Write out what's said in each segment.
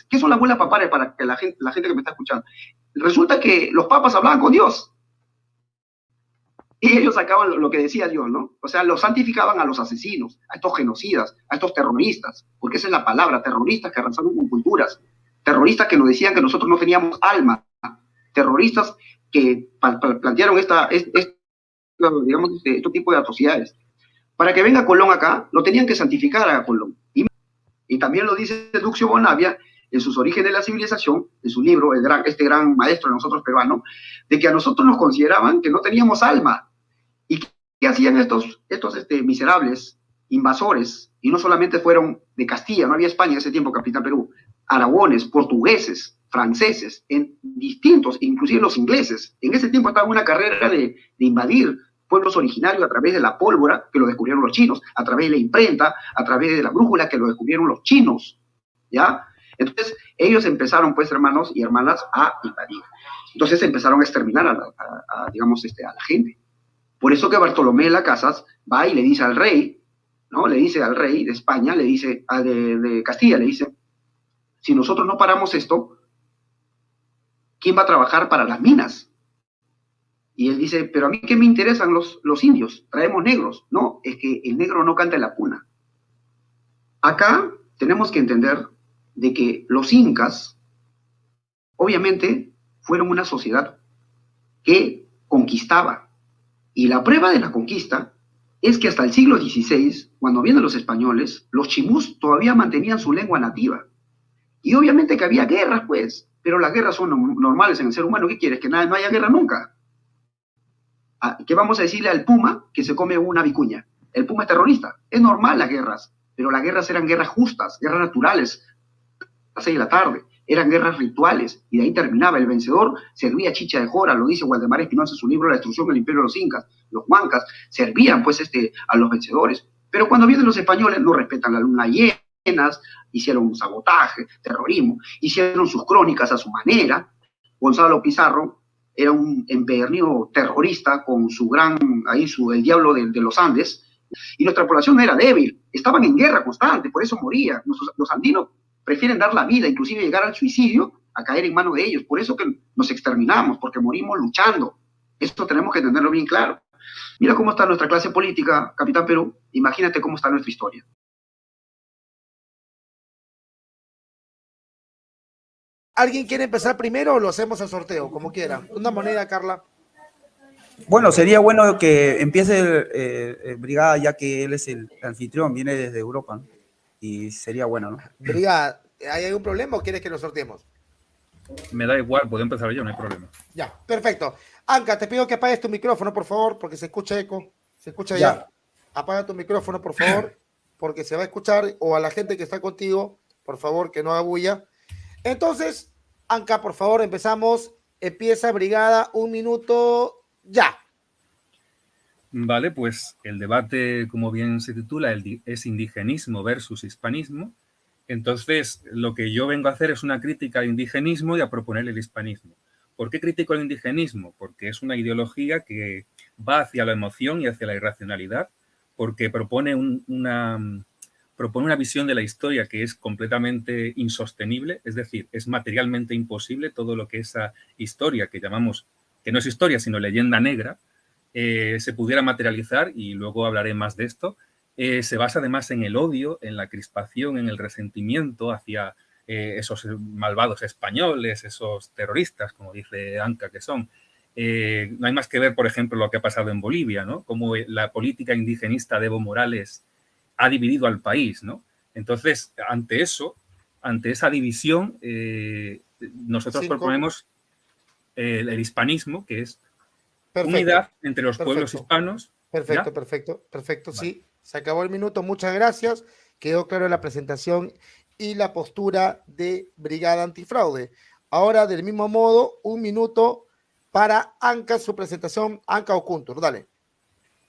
¿Qué son las bulas papales para que la gente que me está escuchando? Resulta que los papas hablaban con Dios y ellos sacaban lo que decía Dios, ¿no? O sea, los santificaban a los asesinos, a estos genocidas, a estos terroristas, porque esa es la palabra, terroristas que arrasaron con culturas, terroristas que nos decían que nosotros no teníamos alma, terroristas que plantearon digamos, este tipo de atrocidades. Para que venga Colón acá, lo tenían que santificar a Colón. Y también lo dice Duccio Bonavia en sus Orígenes de la Civilización, en su libro, este gran maestro de nosotros peruanos, de que a nosotros nos consideraban que no teníamos alma. ¿Y qué hacían estos miserables invasores? Y no solamente fueron de Castilla, no había España en ese tiempo, capital Perú, aragones, portugueses, franceses, en distintos, inclusive los ingleses. En ese tiempo estaba una carrera de invadir pueblos originarios a través de la pólvora, que lo descubrieron los chinos, a través de la imprenta, a través de la brújula, que lo descubrieron los chinos, ¿ya? Entonces, ellos empezaron, pues, hermanos y hermanas, a invadir. Entonces empezaron a exterminar digamos, a la gente. Por eso que Bartolomé de las Casas va y le dice al rey, ¿no? Le dice al rey de España, le dice, de Castilla, le dice, si nosotros no paramos esto, ¿quién va a trabajar para las minas? Y él dice, pero a mí qué me interesan los indios, traemos negros. No, es que el negro no canta en la cuna. Acá tenemos que entender de que los incas, obviamente, fueron una sociedad que conquistaba. Y la prueba de la conquista es que hasta el siglo XVI, cuando vienen los españoles, los chimús todavía mantenían su lengua nativa. Y obviamente que había guerras, pues, pero las guerras son normales en el ser humano. ¿Qué quieres? Que no haya guerra nunca. ¿Qué vamos a decirle al puma que se come una vicuña? El puma es terrorista. Es normal las guerras, pero las guerras eran guerras justas, guerras naturales, a las 6 de la tarde. Eran guerras rituales, y de ahí terminaba. El vencedor servía chicha de jora, lo dice Waldemar Espinosa en su libro La destrucción del imperio de los incas. Los huancas servían, pues, a los vencedores. Pero cuando vienen los españoles, no respetan la luna llena, hicieron un sabotaje, terrorismo, hicieron sus crónicas a su manera. Gonzalo Pizarro era un empedernido terrorista con su el diablo de los Andes, y nuestra población no era débil, estaban en guerra constante, por eso morían. Los andinos prefieren dar la vida, inclusive llegar al suicidio, a caer en manos de ellos. Por eso que nos exterminamos, porque morimos luchando. Esto tenemos que tenerlo bien claro. Mira cómo está nuestra clase política, Capitán Perú. Imagínate cómo está nuestra historia. ¿Alguien quiere empezar primero o lo hacemos al sorteo? Como quiera. Una moneda, Carla. Bueno, sería bueno que empiece Brigada, ya que él es el anfitrión, viene desde Europa, ¿no? Y sería bueno, ¿no? Brigada, ¿hay algún problema o quieres que lo sorteemos? Me da igual, puedo empezar yo, no hay problema. Ya, perfecto. Anka, te pido que apagues tu micrófono, por favor, porque se escucha eco. Se escucha ya. Apaga tu micrófono, por favor, porque se va a escuchar, o a la gente que está contigo, por favor, que no haga bulla. Entonces, Anka, por favor, empezamos. Empieza Brigada, 1 minuto, ya. Vale, pues el debate, como bien se titula, es indigenismo versus hispanismo. Entonces, lo que yo vengo a hacer es una crítica al indigenismo y a proponer el hispanismo. ¿Por qué critico el indigenismo? Porque es una ideología que va hacia la emoción y hacia la irracionalidad, porque propone una visión de la historia que es completamente insostenible, es decir, es materialmente imposible todo lo que esa historia que llamamos, que no es historia, sino leyenda negra, se pudiera materializar, y luego hablaré más de esto. Se basa además en el odio, en la crispación, en el resentimiento hacia esos malvados españoles, esos terroristas, como dice Anka, que son. No hay más que ver, por ejemplo, lo que ha pasado en Bolivia, ¿no? Cómo la política indigenista de Evo Morales ha dividido al país, ¿no? Entonces, ante esa división, nosotros proponemos el hispanismo, que es unidad entre los pueblos hispanos. Perfecto, perfecto. Vale. Sí, se acabó el minuto. Muchas gracias. Quedó claro la presentación y la postura de Brigada Antifraude. Ahora, del mismo modo, 1 minuto para Anka, su presentación. Anka Okuntur, dale.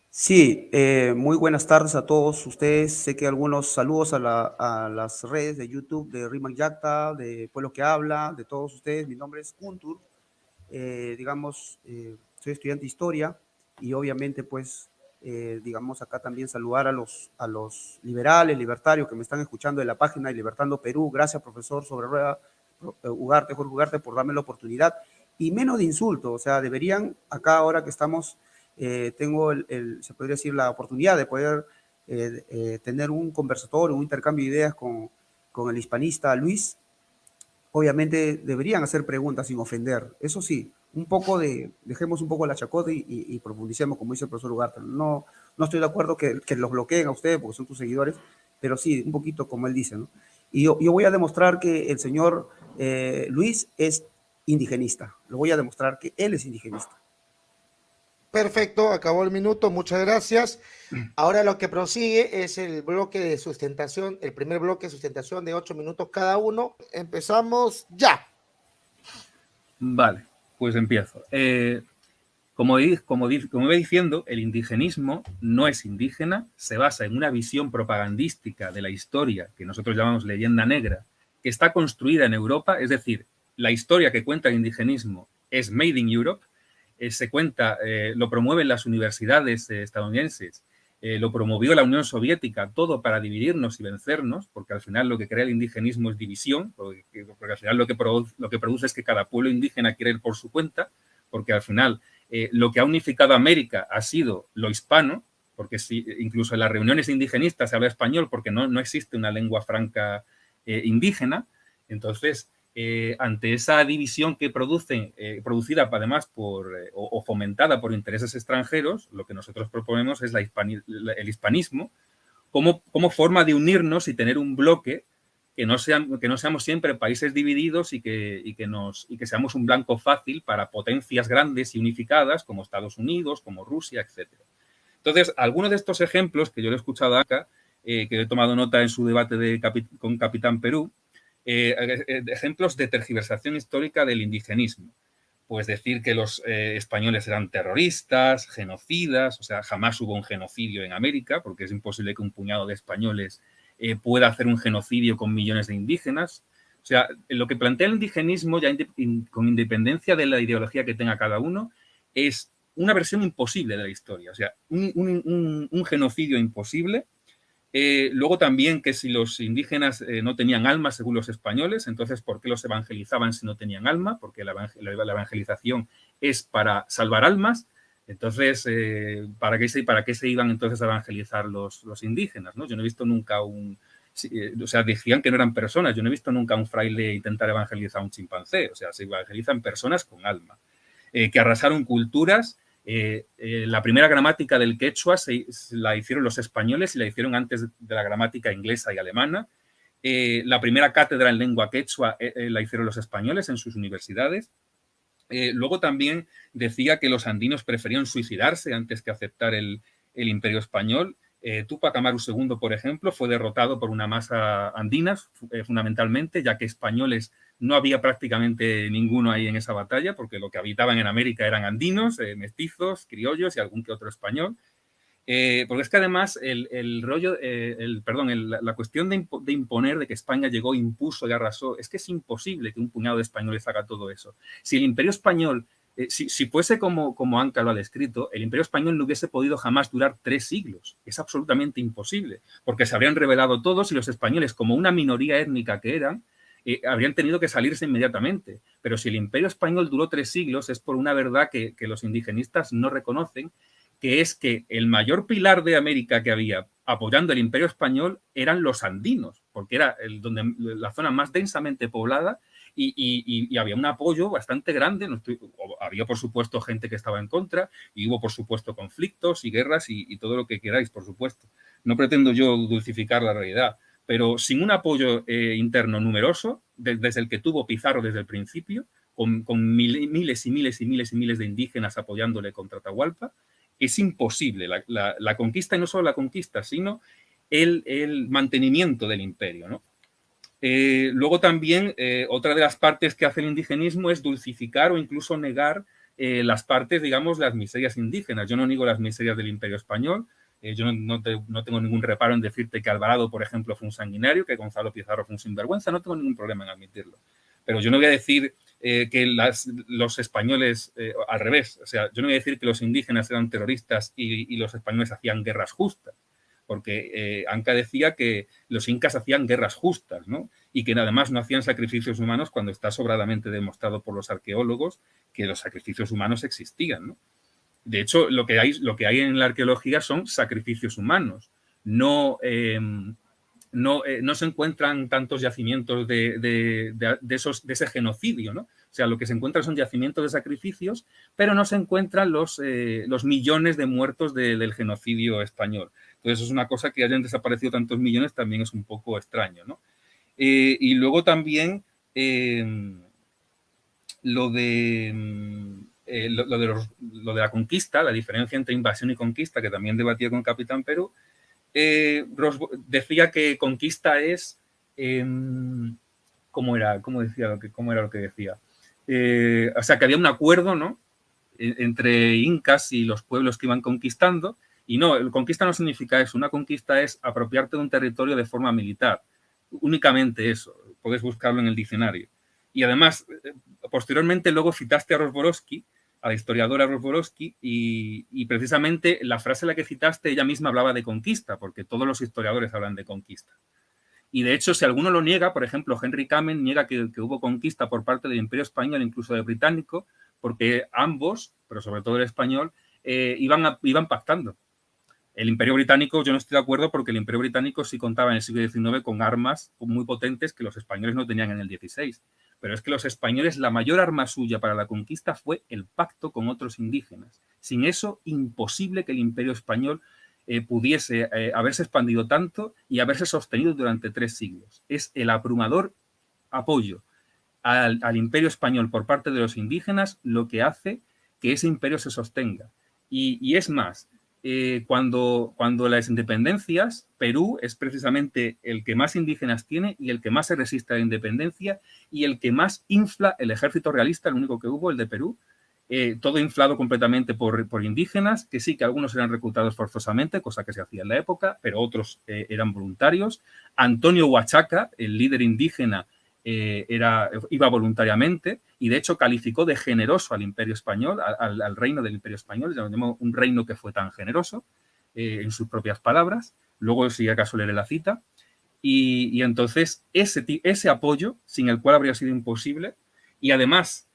Sí, muy buenas tardes a todos ustedes. Sé que algunos saludos a las redes de YouTube de Rimac Yacta, de Pueblo que Habla, de todos ustedes. Mi nombre es Kuntur. Soy estudiante de historia y obviamente pues digamos, acá también saludar a los liberales, libertarios que me están escuchando de la página de Libertando Perú. Gracias, profesor Sobre Rueda, Jorge Ugarte, por darme la oportunidad. Y menos de insulto, o sea, deberían, acá ahora que estamos, tengo, se podría decir, la oportunidad de poder tener un conversatorio, un intercambio de ideas con el hispanista Luis. Obviamente deberían hacer preguntas sin ofender. Eso sí, dejemos un poco la chacota y profundicemos, como dice el profesor Ugarte. No estoy de acuerdo que los bloqueen a ustedes porque son tus seguidores, pero sí, un poquito como él dice, ¿no? Y yo voy a demostrar que el señor Luis es indigenista. Lo voy a demostrar que él es indigenista. Perfecto, acabó el minuto, muchas gracias. Ahora lo que prosigue es el bloque de sustentación, el primer bloque de sustentación de 8 minutos cada uno. Empezamos ya. Vale, pues empiezo. Como iba diciendo, el indigenismo no es indígena, se basa en una visión propagandística de la historia que nosotros llamamos leyenda negra, que está construida en Europa, es decir, la historia que cuenta el indigenismo es made in Europe, se cuenta, lo promueven las universidades estadounidenses, lo promovió la Unión Soviética, todo para dividirnos y vencernos, porque al final lo que crea el indigenismo es división, porque al final lo que produce es que cada pueblo indígena quiere ir por su cuenta, porque al final lo que ha unificado a América ha sido lo hispano, porque incluso en las reuniones indigenistas se habla español porque no existe una lengua franca indígena. Entonces, ante esa división que producida además o fomentada por intereses extranjeros, lo que nosotros proponemos es el hispanismo como forma de unirnos y tener un bloque que no seamos siempre países divididos y que seamos un blanco fácil para potencias grandes y unificadas como Estados Unidos, como Rusia, etc. Entonces, algunos de estos ejemplos que yo le he escuchado acá, que he tomado nota en su debate con Capitán Perú, ejemplos de tergiversación histórica del indigenismo. Pues decir que los españoles eran terroristas, genocidas, o sea, jamás hubo un genocidio en América, porque es imposible que un puñado de españoles pueda hacer un genocidio con millones de indígenas. O sea, lo que plantea el indigenismo, ya con independencia de la ideología que tenga cada uno, es una versión imposible de la historia. O sea, un genocidio imposible. Luego también que si los indígenas no tenían alma, según los españoles, entonces ¿por qué los evangelizaban si no tenían alma? Porque la evangelización es para salvar almas. Entonces, ¿para qué se iban entonces a evangelizar los indígenas, ¿no? Yo no he visto nunca o sea, decían que no eran personas. Yo no he visto nunca a un fraile intentar evangelizar a un chimpancé. O sea, se evangelizan personas con alma. Que arrasaron culturas. La primera gramática del quechua la hicieron los españoles y la hicieron antes de la gramática inglesa y alemana. La primera cátedra en lengua quechua la hicieron los españoles en sus universidades. Luego también decía que los andinos preferían suicidarse antes que aceptar el imperio español. Túpac Amaru II, por ejemplo, fue derrotado por una masa andina, fundamentalmente, ya que españoles no había prácticamente ninguno ahí en esa batalla, porque lo que habitaban en América eran andinos, mestizos, criollos y algún que otro español. Porque es que además la cuestión de imponer, de que España llegó, impuso y arrasó, es que es imposible que un puñado de españoles haga todo eso. Si el imperio español, si fuese como Anca lo ha descrito, el imperio español no hubiese podido jamás durar 3 siglos. Es absolutamente imposible, porque se habrían rebelado todos y los españoles, como una minoría étnica que eran, habrían tenido que salirse inmediatamente. Pero si el imperio español duró 3 siglos es por una verdad que los indigenistas no reconocen, que es que el mayor pilar de América que había apoyando el imperio español eran los andinos, porque era la zona más densamente poblada y había un apoyo bastante grande. Había, por supuesto, gente que estaba en contra y hubo, por supuesto, conflictos y guerras y todo lo que queráis, por supuesto. No pretendo yo dulcificar la realidad, pero sin un apoyo interno numeroso, desde el que tuvo Pizarro desde el principio, con miles y miles y miles y miles de indígenas apoyándole contra Atahualpa, es imposible la conquista, y no solo la conquista, sino el mantenimiento del imperio, ¿no? Luego también, otra de las partes que hace el indigenismo es dulcificar o incluso negar las partes, digamos, las miserias indígenas. Yo no niego las miserias del imperio español. Yo no tengo ningún reparo en decirte que Alvarado, por ejemplo, fue un sanguinario, que Gonzalo Pizarro fue un sinvergüenza. No tengo ningún problema en admitirlo. Pero yo no voy a decir que los españoles, al revés, o sea, yo no voy a decir que los indígenas eran terroristas y los españoles hacían guerras justas, porque Anca decía que los incas hacían guerras justas, ¿no? Y que además no hacían sacrificios humanos cuando está sobradamente demostrado por los arqueólogos que los sacrificios humanos existían, ¿no? De hecho, lo que hay en la arqueología son sacrificios humanos. No se encuentran tantos yacimientos de ese genocidio, ¿no? O sea, lo que se encuentra son yacimientos de sacrificios, pero no se encuentran los millones de muertos del genocidio español. Entonces, es una cosa que hayan desaparecido tantos millones también es un poco extraño, ¿no? Y luego también lo de la conquista, la diferencia entre invasión y conquista, que también debatía con Capitán Perú, decía que conquista es, ¿cómo era lo que decía? O sea, que había un acuerdo, ¿no?, entre incas y los pueblos que iban conquistando, y no, conquista no significa eso. Una conquista es apropiarte de un territorio de forma militar. Únicamente eso. Puedes buscarlo en el diccionario. Y además, posteriormente luego citaste a Rozborowski, a la historiadora Rozborowski, y precisamente la frase en la que citaste, ella misma hablaba de conquista, porque todos los historiadores hablan de conquista. Y de hecho, si alguno lo niega, por ejemplo, Henry Kamen niega que hubo conquista por parte del Imperio Español, incluso del británico, porque ambos, pero sobre todo el español, iban pactando. El Imperio Británico, yo no estoy de acuerdo, porque el Imperio Británico sí contaba en el siglo XIX con armas muy potentes que los españoles no tenían en el XVI. Pero es que los españoles, la mayor arma suya para la conquista fue el pacto con otros indígenas. Sin eso, imposible que el Imperio Español pudiese haberse expandido tanto y haberse sostenido durante 3 siglos. Es el abrumador apoyo al Imperio Español por parte de los indígenas lo que hace que ese imperio se sostenga. Y es más, cuando las independencias, Perú es precisamente el que más indígenas tiene y el que más se resiste a la independencia y el que más infla el ejército realista, el único que hubo, el de Perú, todo inflado completamente por indígenas, que sí, que algunos eran reclutados forzosamente, cosa que se hacía en la época, pero otros eran voluntarios. Antonio Huachaca, el líder indígena, iba voluntariamente y de hecho calificó de generoso al Imperio Español, al reino del Imperio Español, llamó un reino que fue tan generoso, en sus propias palabras. Luego, si acaso, leeré la cita. Y entonces ese apoyo, sin el cual habría sido imposible, y además,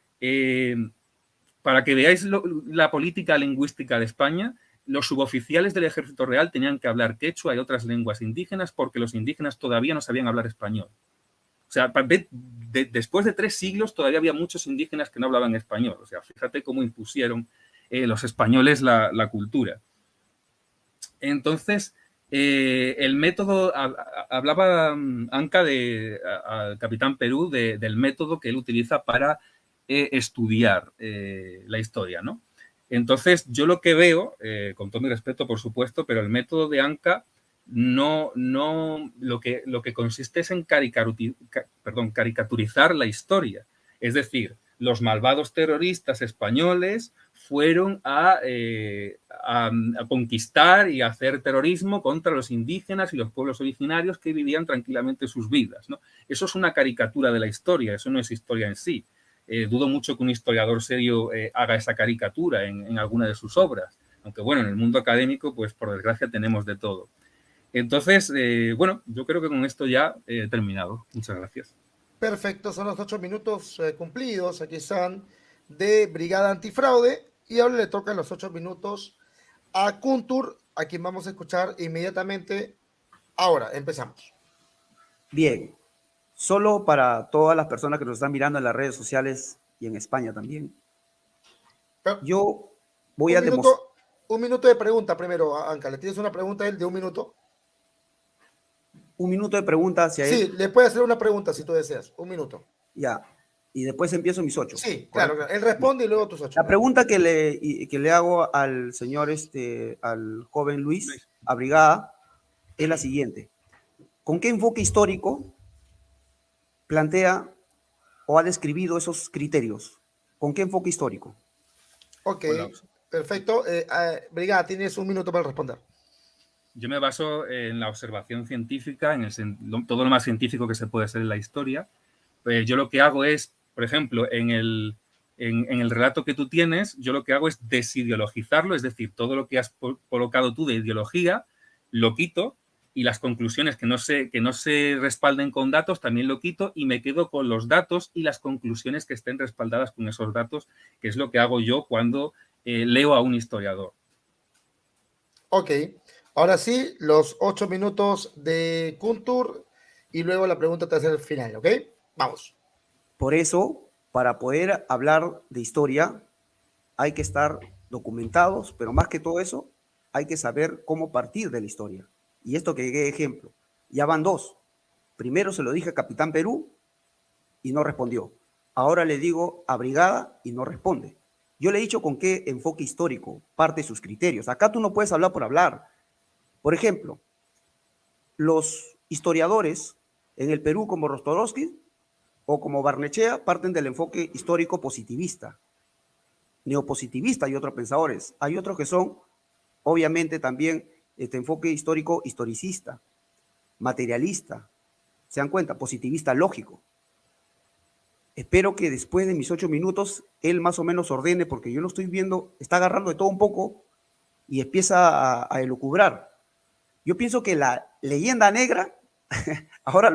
para que veáis la política lingüística de España, los suboficiales del Ejército Real tenían que hablar quechua y otras lenguas indígenas porque los indígenas todavía no sabían hablar español. O sea, después de 3 siglos todavía había muchos indígenas que no hablaban español. O sea, fíjate cómo impusieron los españoles la cultura. Entonces, el método, hablaba Anca al Capitán Perú del método que él utiliza para estudiar la historia, ¿no? Entonces, yo lo que veo, con todo mi respeto, por supuesto, pero el método de Anca lo que consiste es en caricaturizar la historia. Es decir, los malvados terroristas españoles fueron a conquistar y a hacer terrorismo contra los indígenas y los pueblos originarios que vivían tranquilamente sus vidas, ¿no? Eso es una caricatura de la historia, eso no es historia en sí. Dudo mucho que un historiador serio haga esa caricatura en alguna de sus obras, aunque bueno, en el mundo académico, pues por desgracia tenemos de todo. Entonces, bueno, yo creo que con esto ya he terminado. Muchas gracias. Perfecto, son los 8 minutos cumplidos. Aquí están de Brigada Antifraude. Y ahora le tocan los 8 minutos a Kuntur, a quien vamos a escuchar inmediatamente. Ahora, empezamos. Bien, solo para todas las personas que nos están mirando en las redes sociales y en España también. Yo voy a demostrar. Un minuto de pregunta primero, Anca. ¿Le tienes una pregunta a él de 1 minuto? 1 minuto de pregunta hacia él. Sí, le puede hacer una pregunta si tú deseas. 1 minuto. Ya. Y después empiezo mis 8. Sí, claro. Él responde y luego tus 8. La pregunta que le hago al señor, al joven Luis Abrigada, es la siguiente. ¿Con qué enfoque histórico plantea o ha describido esos criterios? ¿Con qué enfoque histórico? Ok, bueno, perfecto. Brigada, tienes 1 minuto para responder. Yo me baso en la observación científica, todo lo más científico que se puede hacer en la historia. Yo lo que hago es Por ejemplo, en el relato que tú tienes, yo lo que hago es desideologizarlo, es decir, todo lo que has colocado tú de ideología, lo quito, y las conclusiones que no se respalden con datos también lo quito y me quedo con los datos y las conclusiones que estén respaldadas con esos datos, que es lo que hago yo cuando leo a un historiador. Ok, ahora sí, los 8 minutos de Kuntur y luego la pregunta te hace el final, ¿ok? Vamos. Por eso, para poder hablar de historia, hay que estar documentados, pero más que todo eso, hay que saber cómo partir de la historia. Y esto que de ejemplo, ya van dos. Primero se lo dije a Capitán Perú y no respondió. Ahora le digo a Brigada y no responde. Yo le he dicho con qué enfoque histórico parte sus criterios. Acá tú no puedes hablar por hablar. Por ejemplo, los historiadores en el Perú como Rostodowski o como Barnechea parten del enfoque histórico positivista, neopositivista y otros pensadores. Hay otros que son, obviamente, también este enfoque histórico historicista, materialista, se dan cuenta, positivista lógico. Espero que después de mis 8 minutos él más o menos ordene, porque yo lo estoy viendo, está agarrando de todo un poco y empieza a elucubrar. Yo pienso que la leyenda negra, ahora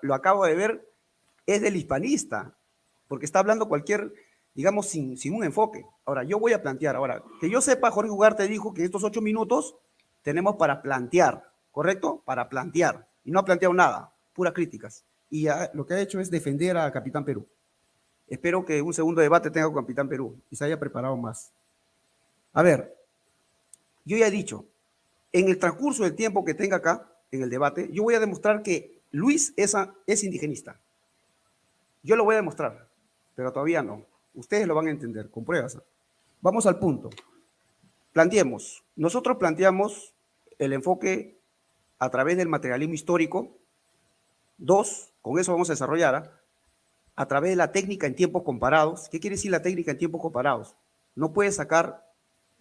lo acabo de ver, es del hispanista, porque está hablando cualquier, digamos, sin un enfoque. Ahora, yo voy a plantear, ahora, que yo sepa, Jorge Ugarte dijo que estos 8 minutos tenemos para plantear, ¿correcto? Para plantear, y no ha planteado nada, puras críticas. Y ya, lo que ha hecho es defender a Capitán Perú. Espero que un segundo debate tenga con Capitán Perú y se haya preparado más. A ver, yo ya he dicho, en el transcurso del tiempo que tenga acá, en el debate, yo voy a demostrar que Luis es indigenista. Yo lo voy a demostrar, pero todavía no. Ustedes lo van a entender, con pruebas. Vamos al punto. Planteemos. Nosotros planteamos el enfoque a través del materialismo histórico. 2, con eso vamos a desarrollar, a través de la técnica en tiempos comparados. ¿Qué quiere decir la técnica en tiempos comparados? No puedes sacar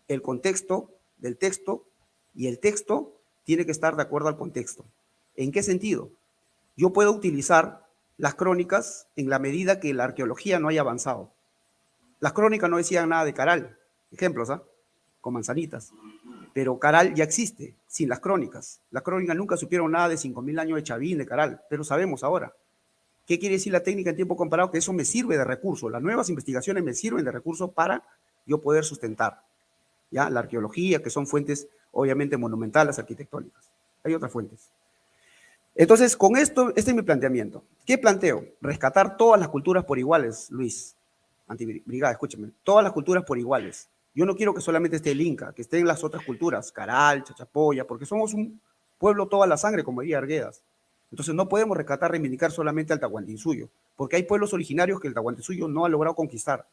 el contexto del texto y el texto tiene que estar de acuerdo al contexto. ¿En qué sentido? Yo puedo utilizar las crónicas en la medida que la arqueología no haya avanzado. Las crónicas no decían nada de Caral, ejemplos, con manzanitas, pero Caral ya existe sin las crónicas. Las crónicas nunca supieron nada de 5.000 años de Chavín, de Caral, pero sabemos ahora. ¿Qué quiere decir la técnica en tiempo comparado? Que eso me sirve de recurso. Las nuevas investigaciones me sirven de recurso para yo poder sustentar, ¿ya? La arqueología, que son fuentes obviamente monumentales, arquitectónicas. Hay otras fuentes. Entonces, con esto, este es mi planteamiento. ¿Qué planteo? Rescatar todas las culturas por iguales, Luis. Antibrigada, escúchame. Todas las culturas por iguales. Yo no quiero que solamente esté el Inca, que estén las otras culturas, Caral, Chachapoya, porque somos un pueblo toda la sangre, como diría Arguedas. Entonces no podemos rescatar, reivindicar solamente al Tahuantinsuyo, porque hay pueblos originarios que el Tahuantinsuyo no ha logrado conquistar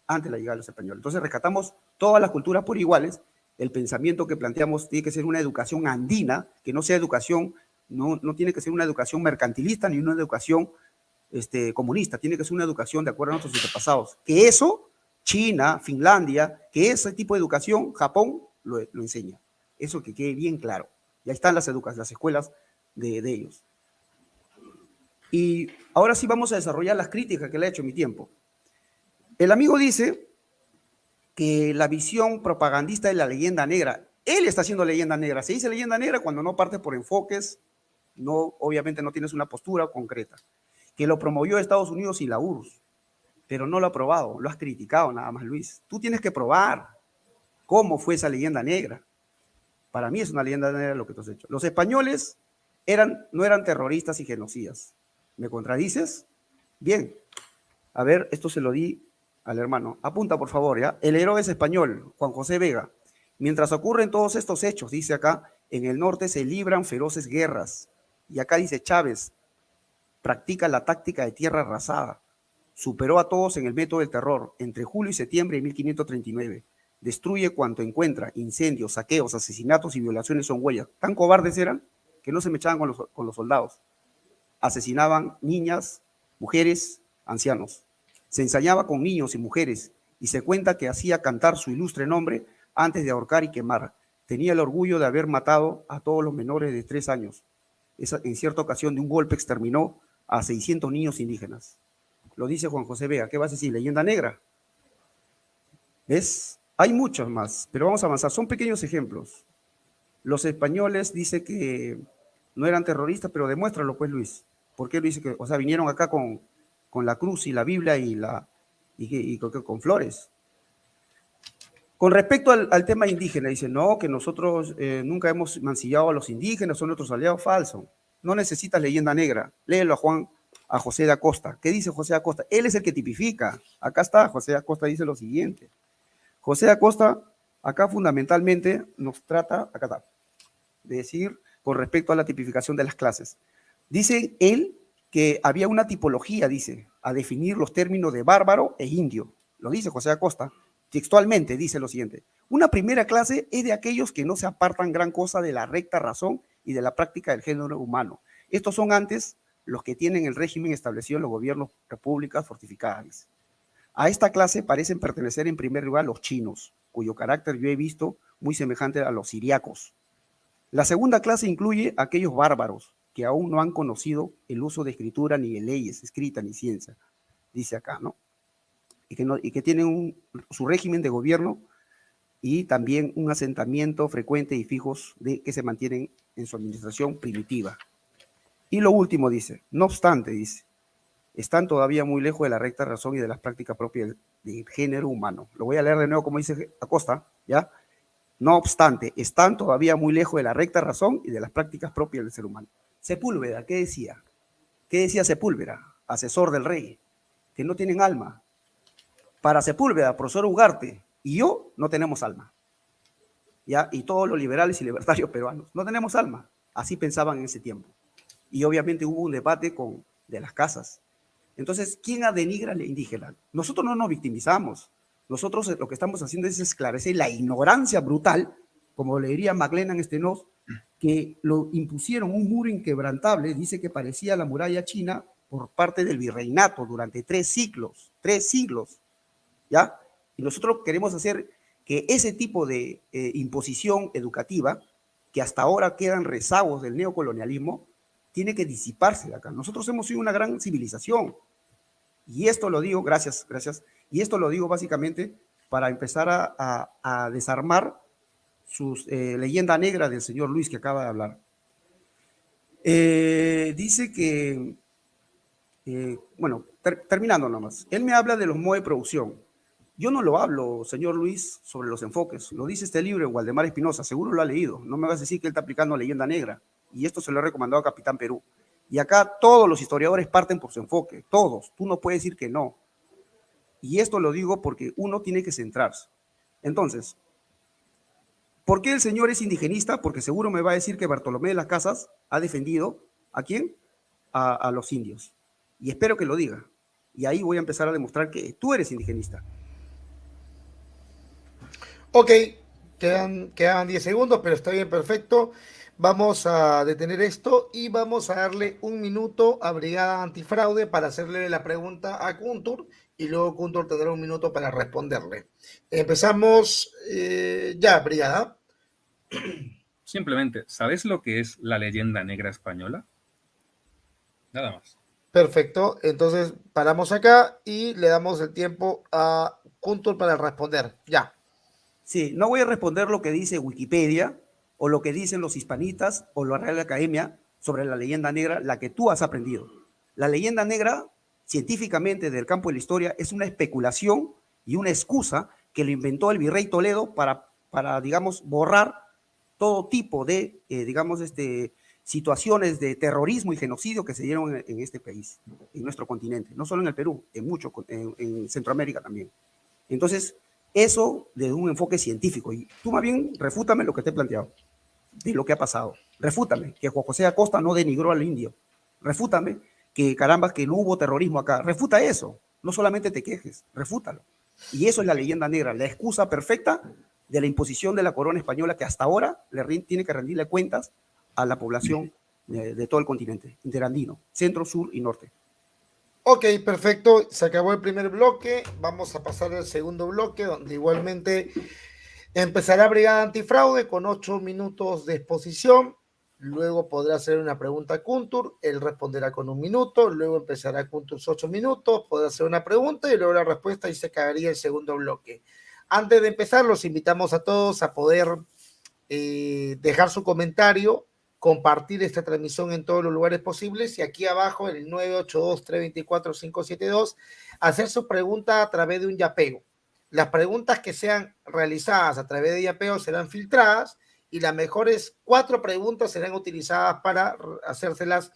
antes de la llegada de los españoles. Entonces rescatamos todas las culturas por iguales. El pensamiento que planteamos tiene que ser una educación andina, que no sea educación, no tiene que ser una educación mercantilista ni una educación comunista, tiene que ser una educación de acuerdo a nuestros antepasados. Que eso, China, Finlandia, que ese tipo de educación, Japón, lo enseña. Eso que quede bien claro. Ya están las escuelas de ellos. Y ahora sí vamos a desarrollar las críticas que le he hecho en mi tiempo. El amigo dice que la visión propagandista de la leyenda negra, él está haciendo leyenda negra. Se dice leyenda negra cuando no partes por enfoques, no, obviamente no tienes una postura concreta. Que lo promovió Estados Unidos y la URSS, pero no lo ha probado, lo has criticado nada más, Luis. Tú tienes que probar cómo fue esa leyenda negra. Para mí es una leyenda negra lo que tú has hecho. Los españoles no eran terroristas y genocidas. ¿Me contradices? Bien. A ver, esto se lo di al hermano. Apunta, por favor, ¿ya? El héroe es español, Juan José Vega. Mientras ocurren todos estos hechos, dice acá, en el norte se libran feroces guerras. Y acá dice Chávez, practica la táctica de tierra arrasada. Superó a todos en el método del terror. Entre julio y septiembre de 1539. Destruye cuanto encuentra. Incendios, saqueos, asesinatos y violaciones son huellas. Tan cobardes eran que no se me echaban con los soldados. Asesinaban niñas, mujeres, ancianos. Se ensañaba con niños y mujeres y se cuenta que hacía cantar su ilustre nombre antes de ahorcar y quemar. Tenía el orgullo de haber matado a todos los menores de 3 años. En cierta ocasión de un golpe exterminó a 600 niños indígenas. Lo dice Juan José Vega. ¿Qué vas a decir? ¿Leyenda negra? ¿Ves? Hay muchos más, pero vamos a avanzar. Son pequeños ejemplos. Los españoles dicen que no eran terroristas, pero demuéstralo, pues, Luis. ¿Por qué lo dice? O sea, vinieron acá con la cruz y la Biblia y con flores. Con respecto al tema indígena, dice, no, que nosotros nunca hemos mancillado a los indígenas, son nuestros aliados. Falso. No necesitas leyenda negra. Léelo a José de Acosta. ¿Qué dice José de Acosta? Él es el que tipifica. Acá está, José de Acosta dice lo siguiente. José de Acosta, acá fundamentalmente nos trata, acá está, de decir con respecto a la tipificación de las clases. Dice él que había una tipología, dice, a definir los términos de bárbaro e indio. Lo dice José de Acosta. Textualmente dice lo siguiente. Una primera clase es de aquellos que no se apartan gran cosa de la recta razón y de la práctica del género humano. Estos son antes los que tienen el régimen establecido en los gobiernos repúblicas fortificadas. A esta clase parecen pertenecer en primer lugar los chinos, cuyo carácter yo he visto muy semejante a los siriacos. La segunda clase incluye a aquellos bárbaros que aún no han conocido el uso de escritura ni de leyes escritas ni ciencia, dice acá, ¿no? Y que tienen su régimen de gobierno y también un asentamiento frecuente y fijos que se mantienen en su administración primitiva. Y lo último dice, no obstante, dice, están todavía muy lejos de la recta razón y de las prácticas propias del género humano. Lo voy a leer de nuevo como dice Acosta, ¿ya? No obstante, están todavía muy lejos de la recta razón y de las prácticas propias del ser humano. Sepúlveda, ¿qué decía? ¿Qué decía Sepúlveda, asesor del rey? Que no tienen alma. Para Sepúlveda, profesor Ugarte y yo no tenemos alma. ¿Ya? Y todos los liberales y libertarios peruanos no tenemos alma. Así pensaban en ese tiempo. Y obviamente hubo un debate de las casas. Entonces, ¿quién denigra a la indígena? Nosotros no nos victimizamos. Nosotros lo que estamos haciendo es esclarecer la ignorancia brutal, como le diría McLennan Stenoz, que lo impusieron un muro inquebrantable, dice que parecía la muralla china por parte del virreinato durante 3 siglos, ¿ya? Y nosotros queremos hacer que ese tipo de imposición educativa, que hasta ahora quedan rezagos del neocolonialismo, tiene que disiparse de acá. Nosotros hemos sido una gran civilización. Y esto lo digo, gracias, y esto lo digo básicamente para empezar a desarmar sus leyenda negra del señor Luis que acaba de hablar. Dice que, bueno, terminando nomás, él me habla de los modos de producción. Yo no lo hablo, señor Luis, sobre los enfoques. Lo dice este libro, Waldemar Espinosa, seguro lo ha leído. No me vas a decir que él está aplicando leyenda negra. Y esto se lo he recomendado a Capitán Perú. Y acá todos los historiadores parten por su enfoque, todos. Tú no puedes decir que no. Y esto lo digo porque uno tiene que centrarse. Entonces, ¿por qué el señor es indigenista? Porque seguro me va a decir que Bartolomé de las Casas ha defendido, ¿a quién? A los indios. Y espero que lo diga. Y ahí voy a empezar a demostrar que tú eres indigenista. Ok, quedan 10 segundos, pero está bien, perfecto. Vamos a detener esto y vamos a darle un minuto a Brigada Antifraude para hacerle la pregunta a Kuntur y luego Kuntur tendrá un minuto para responderle. Empezamos ya, Brigada. Simplemente, ¿sabes lo que es la leyenda negra española? Nada más. Perfecto, entonces paramos acá y le damos el tiempo a Kuntur para responder. Ya. Sí, no voy a responder lo que dice Wikipedia o lo que dicen los hispanistas o la Real Academia sobre la leyenda negra, la que tú has aprendido. La leyenda negra, científicamente, del campo de la historia, es una especulación y una excusa que lo inventó el virrey Toledo para digamos, borrar todo tipo de, situaciones de terrorismo y genocidio que se dieron en este país, en nuestro continente, no solo en el Perú, en Centroamérica también. Entonces, eso desde un enfoque científico. Y tú más bien refútame lo que te he planteado, de lo que ha pasado. Refútame que Juan José Acosta no denigró al indio. Refútame que, caramba, que no hubo terrorismo acá. Refuta eso. No solamente te quejes, refútalo. Y eso es la leyenda negra, la excusa perfecta de la imposición de la corona española que hasta ahora tiene que rendirle cuentas a la población de todo el continente interandino, centro, sur y norte. Ok, perfecto. Se acabó el primer bloque. Vamos a pasar al segundo bloque, donde igualmente empezará Brigada Antifraude con 8 minutos de exposición. luego podrá hacer una pregunta a Kuntur, él responderá con 1 minuto, luego empezará Kuntur 8 minutos, podrá hacer una pregunta y luego la respuesta y se cagaría el segundo bloque. Antes de empezar, los invitamos a todos a poder dejar su comentario, compartir esta transmisión en todos los lugares posibles y aquí abajo en el 982-324-572 hacer su pregunta a través de un yapeo. Las preguntas que sean realizadas a través de yapeo serán filtradas y las mejores 4 preguntas serán utilizadas para hacérselas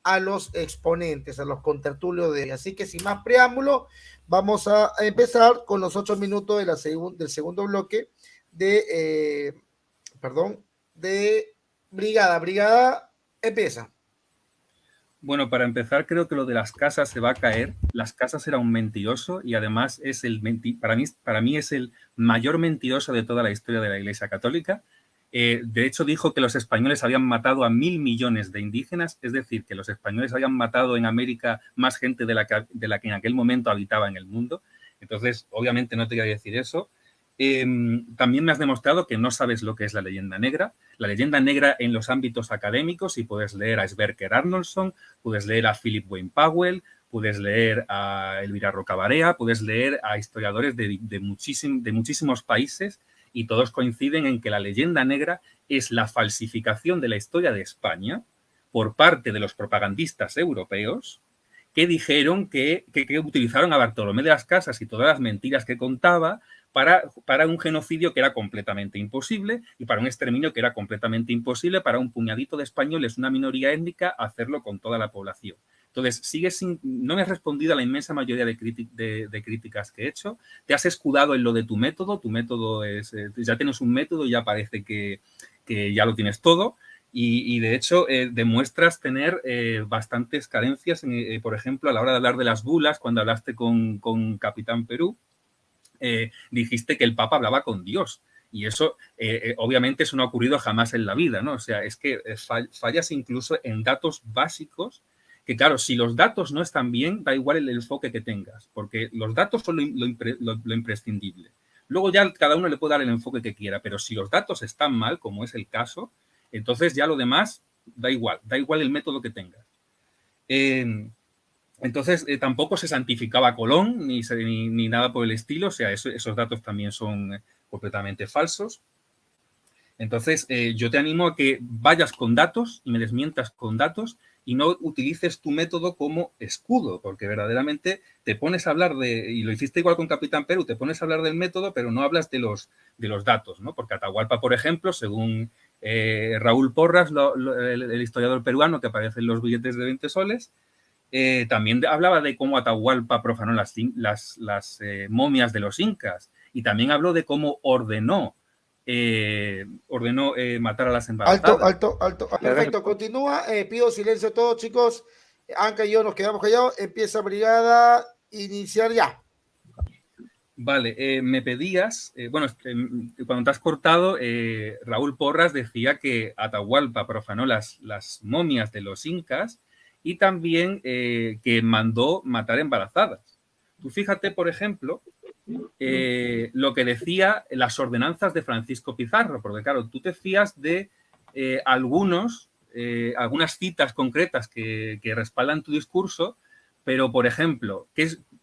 a los exponentes, a los contertulios de hoy. Así que sin más preámbulo, vamos a empezar con los 8 minutos de del segundo bloque de Brigada. Brigada, empieza. Bueno, para empezar, creo que lo de las casas se va a caer. Las casas era un mentiroso y además es para mí es el mayor mentiroso de toda la historia de la Iglesia Católica. De hecho, dijo que los españoles habían matado a 1.000 millones de indígenas, es decir, que los españoles habían matado en América más gente de la que en aquel momento habitaba en el mundo. Entonces, obviamente no te voy a decir eso. También me has demostrado que no sabes lo que es la leyenda negra. La leyenda negra en los ámbitos académicos, y puedes leer a Sverker Arnoldson, puedes leer a Philip Wayne Powell, puedes leer a Elvira Rocabarea, puedes leer a historiadores de muchísimos países y todos coinciden en que la leyenda negra es la falsificación de la historia de España por parte de los propagandistas europeos que dijeron que utilizaron a Bartolomé de las Casas y todas las mentiras que contaba para un genocidio que era completamente imposible y para un exterminio que era completamente imposible para un puñadito de españoles, una minoría étnica, hacerlo con toda la población. Entonces, no me has respondido a la inmensa mayoría de críticas que he hecho. Te has escudado en lo de tu método es, ya tienes un método y ya parece que ya lo tienes todo. Y de hecho, demuestras tener bastantes carencias, por ejemplo, a la hora de hablar de las bulas, cuando hablaste con Capitán Perú, dijiste que el Papa hablaba con Dios. Y eso, obviamente, eso no ha ocurrido jamás en la vida, ¿no? O sea, es que fallas incluso en datos básicos, que claro, si los datos no están bien, da igual el enfoque que tengas, porque los datos son lo imprescindible. Luego ya cada uno le puede dar el enfoque que quiera, pero si los datos están mal, como es el caso, entonces ya lo demás da igual el método que tengas. Entonces, tampoco se santificaba a Colón ni nada por el estilo, o sea, esos datos también son completamente falsos. Entonces, yo te animo a que vayas con datos y me desmientas con datos y no utilices tu método como escudo, porque verdaderamente te pones a hablar y lo hiciste igual con Capitán Perú, te pones a hablar del método, pero no hablas de los datos, ¿no? Porque Atahualpa, por ejemplo, según Raúl Porras, el historiador peruano que aparece en los billetes de 20 soles, también hablaba de cómo Atahualpa profanó las momias de los incas y también habló de cómo ordenó matar a las embarazadas. Alto. Perfecto, continúa. Pido silencio a todos, chicos. Anca y yo nos quedamos callados. Empieza Brigada, iniciar ya. Vale, me pedías, cuando te has cortado, Raúl Porras decía que Atahualpa profanó las momias de los incas y también que mandó matar embarazadas. Tú fíjate, por ejemplo, lo que decía las ordenanzas de Francisco Pizarro, porque claro, tú te fías de algunas citas concretas que respaldan tu discurso, pero, por ejemplo,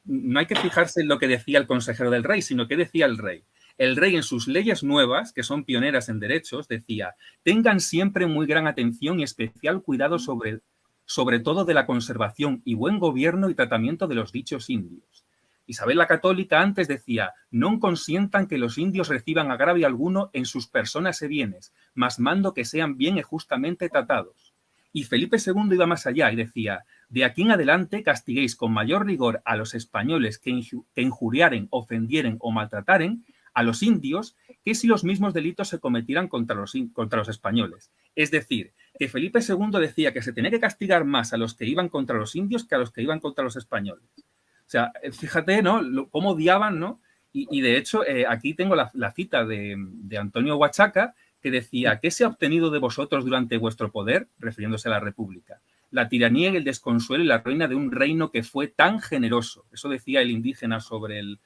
no hay que fijarse en lo que decía el consejero del rey, sino que decía el rey. El rey en sus leyes nuevas, que son pioneras en derechos, decía: tengan siempre muy gran atención y especial cuidado sobre todo de la conservación y buen gobierno y tratamiento de los dichos indios. Isabel la Católica antes decía: non consientan que los indios reciban agravio alguno en sus personas e bienes, mas mando que sean bien y justamente tratados. Y Felipe II iba más allá y decía: de aquí en adelante castiguéis con mayor rigor a los españoles que injuriaren, ofendieren o maltrataren a los indios que si los mismos delitos se cometieran contra los españoles. Es decir, que Felipe II decía que se tenía que castigar más a los que iban contra los indios que a los que iban contra los españoles. O sea, fíjate, ¿no? Cómo odiaban, ¿no? Y de hecho, aquí tengo la cita de Antonio Huachaca, que decía: ¿qué se ha obtenido de vosotros durante vuestro poder? Refiriéndose a la República. La tiranía y el desconsuelo y la ruina de un reino que fue tan generoso. Eso decía el indígena sobre el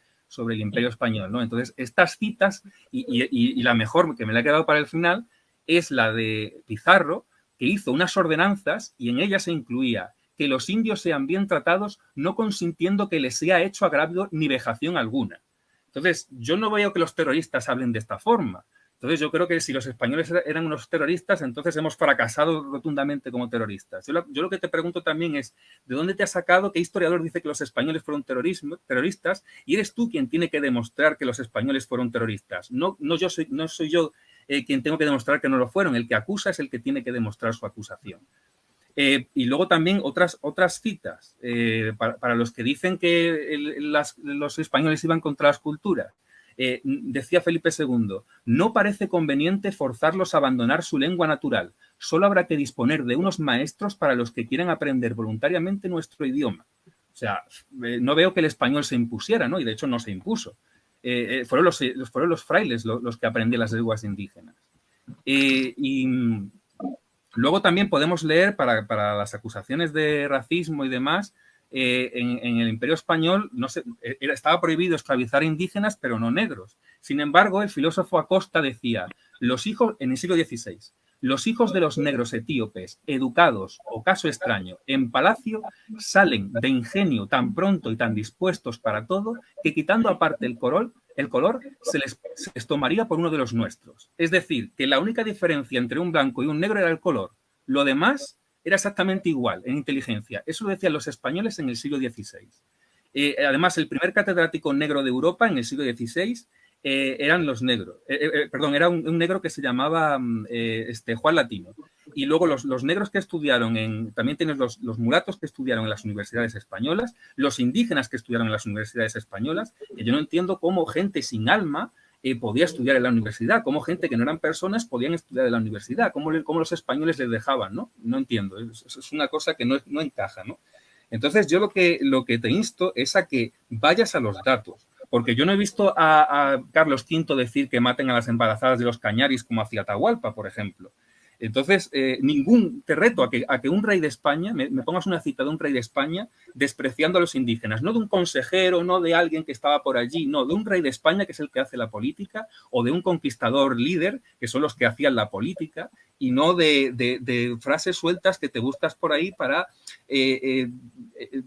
Imperio Español, ¿no? Entonces, estas citas, y la mejor, que me la he quedado para el final, es la de Pizarro, que hizo unas ordenanzas y en ellas se incluía que los indios sean bien tratados, no consintiendo que les sea hecho agravio ni vejación alguna. Entonces, yo no veo que los terroristas hablen de esta forma. Entonces, yo creo que si los españoles eran unos terroristas, entonces hemos fracasado rotundamente como terroristas. Yo lo que te pregunto también es, ¿de dónde te has sacado? ¿Qué historiador dice que los españoles fueron terroristas? Y eres tú quien tiene que demostrar que los españoles fueron terroristas. No soy yo quien tengo que demostrar que no lo fueron. El que acusa es el que tiene que demostrar su acusación. Y luego también otras citas para los que dicen que los españoles iban contra las culturas. Decía Felipe II, no parece conveniente forzarlos a abandonar su lengua natural. Solo habrá que disponer de unos maestros para los que quieran aprender voluntariamente nuestro idioma. O sea, no veo que el español se impusiera, ¿no? Y de hecho no se impuso. Fueron los frailes los que aprendían las lenguas indígenas. Luego también podemos leer para las acusaciones de racismo y demás, en el Imperio Español estaba prohibido esclavizar indígenas, pero no negros. Sin embargo, el filósofo Acosta decía, en el siglo XVI, los hijos de los negros etíopes, educados o caso extraño, en palacio, salen de ingenio tan pronto y tan dispuestos para todo, que quitando aparte el color se les tomaría por uno de los nuestros. Es decir, que la única diferencia entre un blanco y un negro era el color. Lo demás era exactamente igual en inteligencia. Eso lo decían los españoles en el siglo XVI. Además, el primer catedrático negro de Europa en el siglo XVI eran los negros. Era un negro que se llamaba Juan Latino. Y luego los negros que estudiaron también tienes los mulatos que estudiaron en las universidades españolas, los indígenas que estudiaron en las universidades españolas, que yo no entiendo cómo gente sin alma podía estudiar en la universidad, cómo gente que no eran personas podían estudiar en la universidad, cómo los españoles les dejaban, ¿no? No entiendo, es una cosa que no encaja, ¿no? Entonces, yo lo que te insto es a que vayas a los datos, porque yo no he visto a Carlos V decir que maten a las embarazadas de los Cañaris como hacía Atahualpa, por ejemplo. Entonces, te reto a que un rey de España, me pongas una cita de un rey de España despreciando a los indígenas, no de un consejero, no de alguien que estaba por allí, no, de un rey de España que es el que hace la política, o de un conquistador líder, que son los que hacían la política, y no de frases sueltas que te buscas por ahí para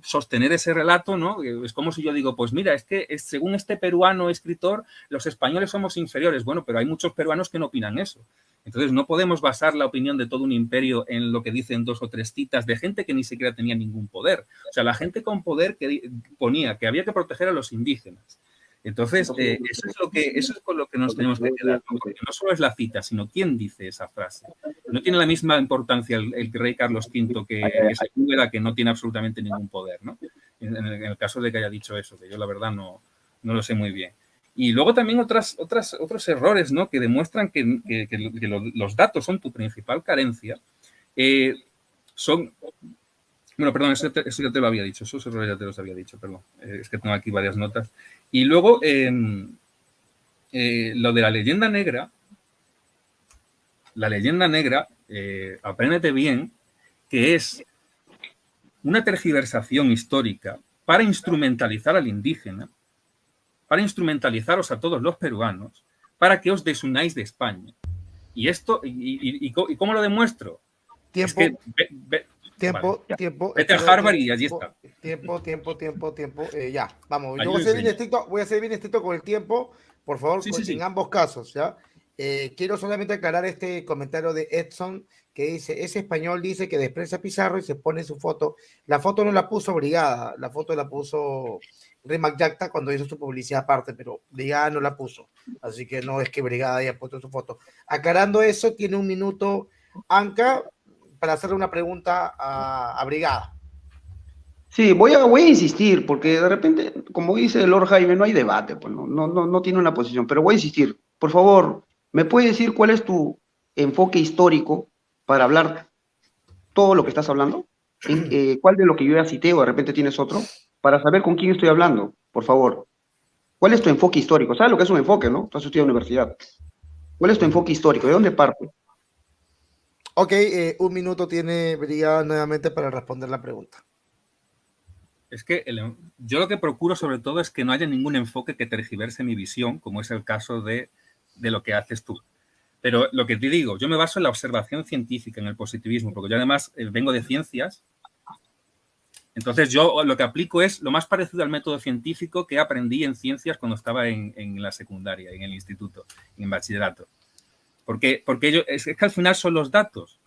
sostener ese relato, ¿no? Es como si yo digo, pues mira, es que según este peruano escritor, los españoles somos inferiores. Bueno, pero hay muchos peruanos que no opinan eso. Entonces, no podemos basar la opinión de todo un imperio en lo que dicen 2 o 3 citas de gente que ni siquiera tenía ningún poder. O sea, la gente con poder que ponía que había que proteger a los indígenas. Entonces, eso es con lo que nos tenemos que quedar, ¿no? Porque no solo es la cita, sino quién dice esa frase. No tiene la misma importancia el rey Carlos V que Sepúlveda, que no tiene absolutamente ningún poder, ¿no? En el caso de que haya dicho eso, que yo la verdad no lo sé muy bien. Y luego también otros errores, ¿no? Que demuestran que los datos son tu principal carencia. Bueno, perdón, eso ya te lo había dicho, esos errores ya te los había dicho, perdón. Es que tengo aquí varias notas. Y luego, lo de la leyenda negra, apréndete bien, que es una tergiversación histórica para instrumentalizar al indígena, para instrumentalizaros a todos los peruanos, para que os desunáis de España. Y esto, ¿y cómo lo demuestro? Tiempo. Es que, Tiempo. Vete a Harvard y allí está. Tiempo. Ya, vamos. Yo voy a ser bien estricto con el tiempo, por favor, en ambos casos, ¿ya? Quiero solamente aclarar este comentario de Edson, que dice, ese español dice que desprecia a Pizarro y se pone su foto. La foto no la puso Brigada, la foto la puso Rimac Yacta cuando hizo su publicidad aparte, pero Brigada no la puso. Así que no es que Brigada haya puesto su foto. Aclarando eso, tiene un minuto Anca para hacerle una pregunta a Brigada. Sí, voy a insistir, porque de repente, como dice Lord Jaime, no hay debate, pues no tiene una posición, pero voy a insistir. Por favor, ¿me puedes decir cuál es tu enfoque histórico para hablar todo lo que estás hablando? ¿Cuál de lo que yo ya cité o de repente tienes otro? Para saber con quién estoy hablando, por favor. ¿Cuál es tu enfoque histórico? ¿Sabes lo que es un enfoque, no? Tú has estudiado en la universidad. ¿Cuál es tu enfoque histórico? ¿De dónde parte? Ok, un minuto tiene Brigada nuevamente para responder la pregunta. Es que yo lo que procuro sobre todo es que no haya ningún enfoque que tergiverse mi visión, como es el caso de lo que haces tú. Pero lo que te digo, yo me baso en la observación científica, en el positivismo, porque yo además vengo de ciencias. Entonces yo lo que aplico es lo más parecido al método científico que aprendí en ciencias cuando estaba en la secundaria, en el instituto, en bachillerato. Porque es que al final son los datos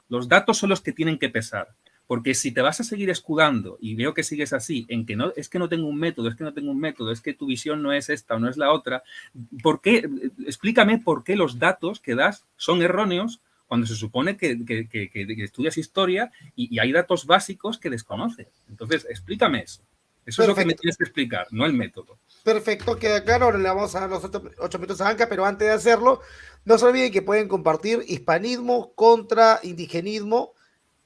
son los que tienen que pesar. Porque si te vas a seguir escudando, y veo que sigues así, en que no, es que no tengo un método, es que tu visión no es esta o no es la otra, ¿por qué? Explícame por qué los datos que das son erróneos cuando se supone que estudias historia y hay datos básicos que desconoces. Entonces, explícame eso. Eso es lo que me tienes que explicar, no el método. Perfecto, queda claro. Ahora le vamos a dar los 8 minutos a Anca, pero antes de hacerlo, no se olviden que pueden compartir hispanismo contra indigenismo.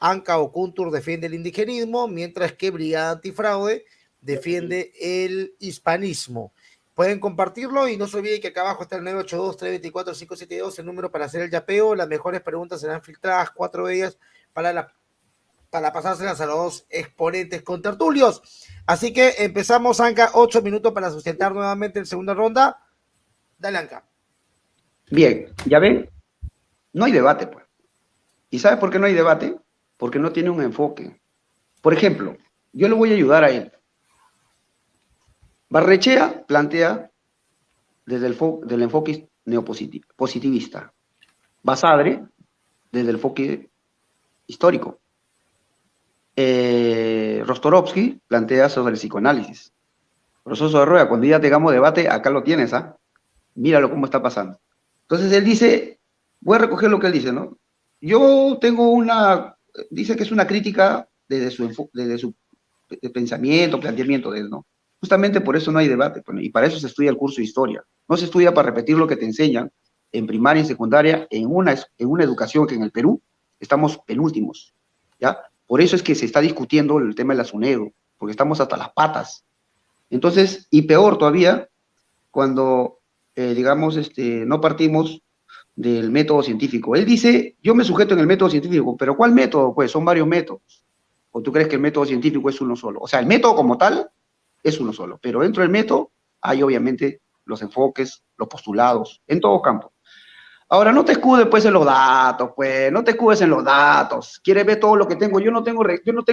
Anca Okuntur defiende el indigenismo, mientras que Brigada Antifraude defiende el hispanismo. Pueden compartirlo y no se olviden que acá abajo está el 982-324-572, el número para hacer el yapeo. Las mejores preguntas serán filtradas, 4 de ellas para pasárselas a los 2 exponentes contertulios. Así que empezamos, Anca, 8 minutos para sustentar nuevamente en segunda ronda. Dale, Anca. Bien, ya ven, no hay debate, pues. ¿Y sabes por qué no hay debate? Porque no tiene un enfoque. Por ejemplo, yo le voy a ayudar a él. Barrechea plantea desde del enfoque neopositivista. Basadre desde el enfoque histórico. Rostorovsky plantea sobre el psicoanálisis. Profesor Soberrueda, cuando ya tengamos debate, acá lo tienes, ¿ah? Míralo cómo está pasando. Entonces él dice, voy a recoger lo que él dice, ¿no? Yo tengo dice que es una crítica desde su pensamiento, planteamiento de él, ¿no? Justamente por eso no hay debate, pues, y para eso se estudia el curso de historia. No se estudia para repetir lo que te enseñan en primaria y secundaria en una educación que en el Perú estamos penúltimos, ¿ya? Por eso es que se está discutiendo el tema de la SUNEDU, porque estamos hasta las patas. Entonces, y peor todavía, cuando, digamos, no partimos del método científico. Él dice, yo me sujeto en el método científico, pero ¿cuál método? Pues son varios métodos. ¿O tú crees que el método científico es uno solo? O sea, el método como tal es uno solo, pero dentro del método hay obviamente los enfoques, los postulados, en todo campo. Ahora, no te escudes pues en los datos, pues, no te escudes en los datos. ¿Quieres ver todo lo que tengo? Yo no tengo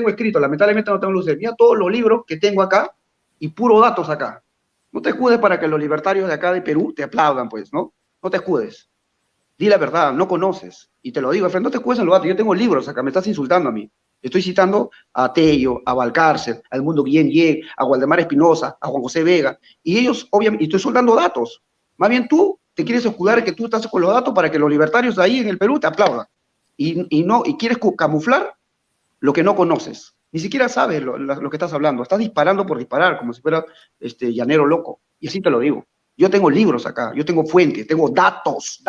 escrito, lamentablemente no tengo luz. Mira todos los libros que tengo acá y puro datos acá. No te escudes para que los libertarios de acá de Perú te aplaudan, pues, ¿no? No te escudes. Di la verdad, no conoces. Y te lo digo, Alfredo, no te escudes en los datos. Yo tengo libros acá, me estás insultando a mí. Estoy citando a Tello, a Valcárcel, a Edmundo Guillén, a Waldemar Espinosa, a Juan José Vega. Y ellos, obviamente, y estoy soltando datos. Más bien tú te quieres escudar que tú estás con los datos para que los libertarios de ahí en el Perú te aplaudan. Y quieres camuflar lo que no conoces. Ni siquiera sabes lo que estás hablando. Estás disparando por disparar, como si fuera llanero loco. Y así te lo digo. Yo tengo libros acá, yo tengo fuentes, tengo datos,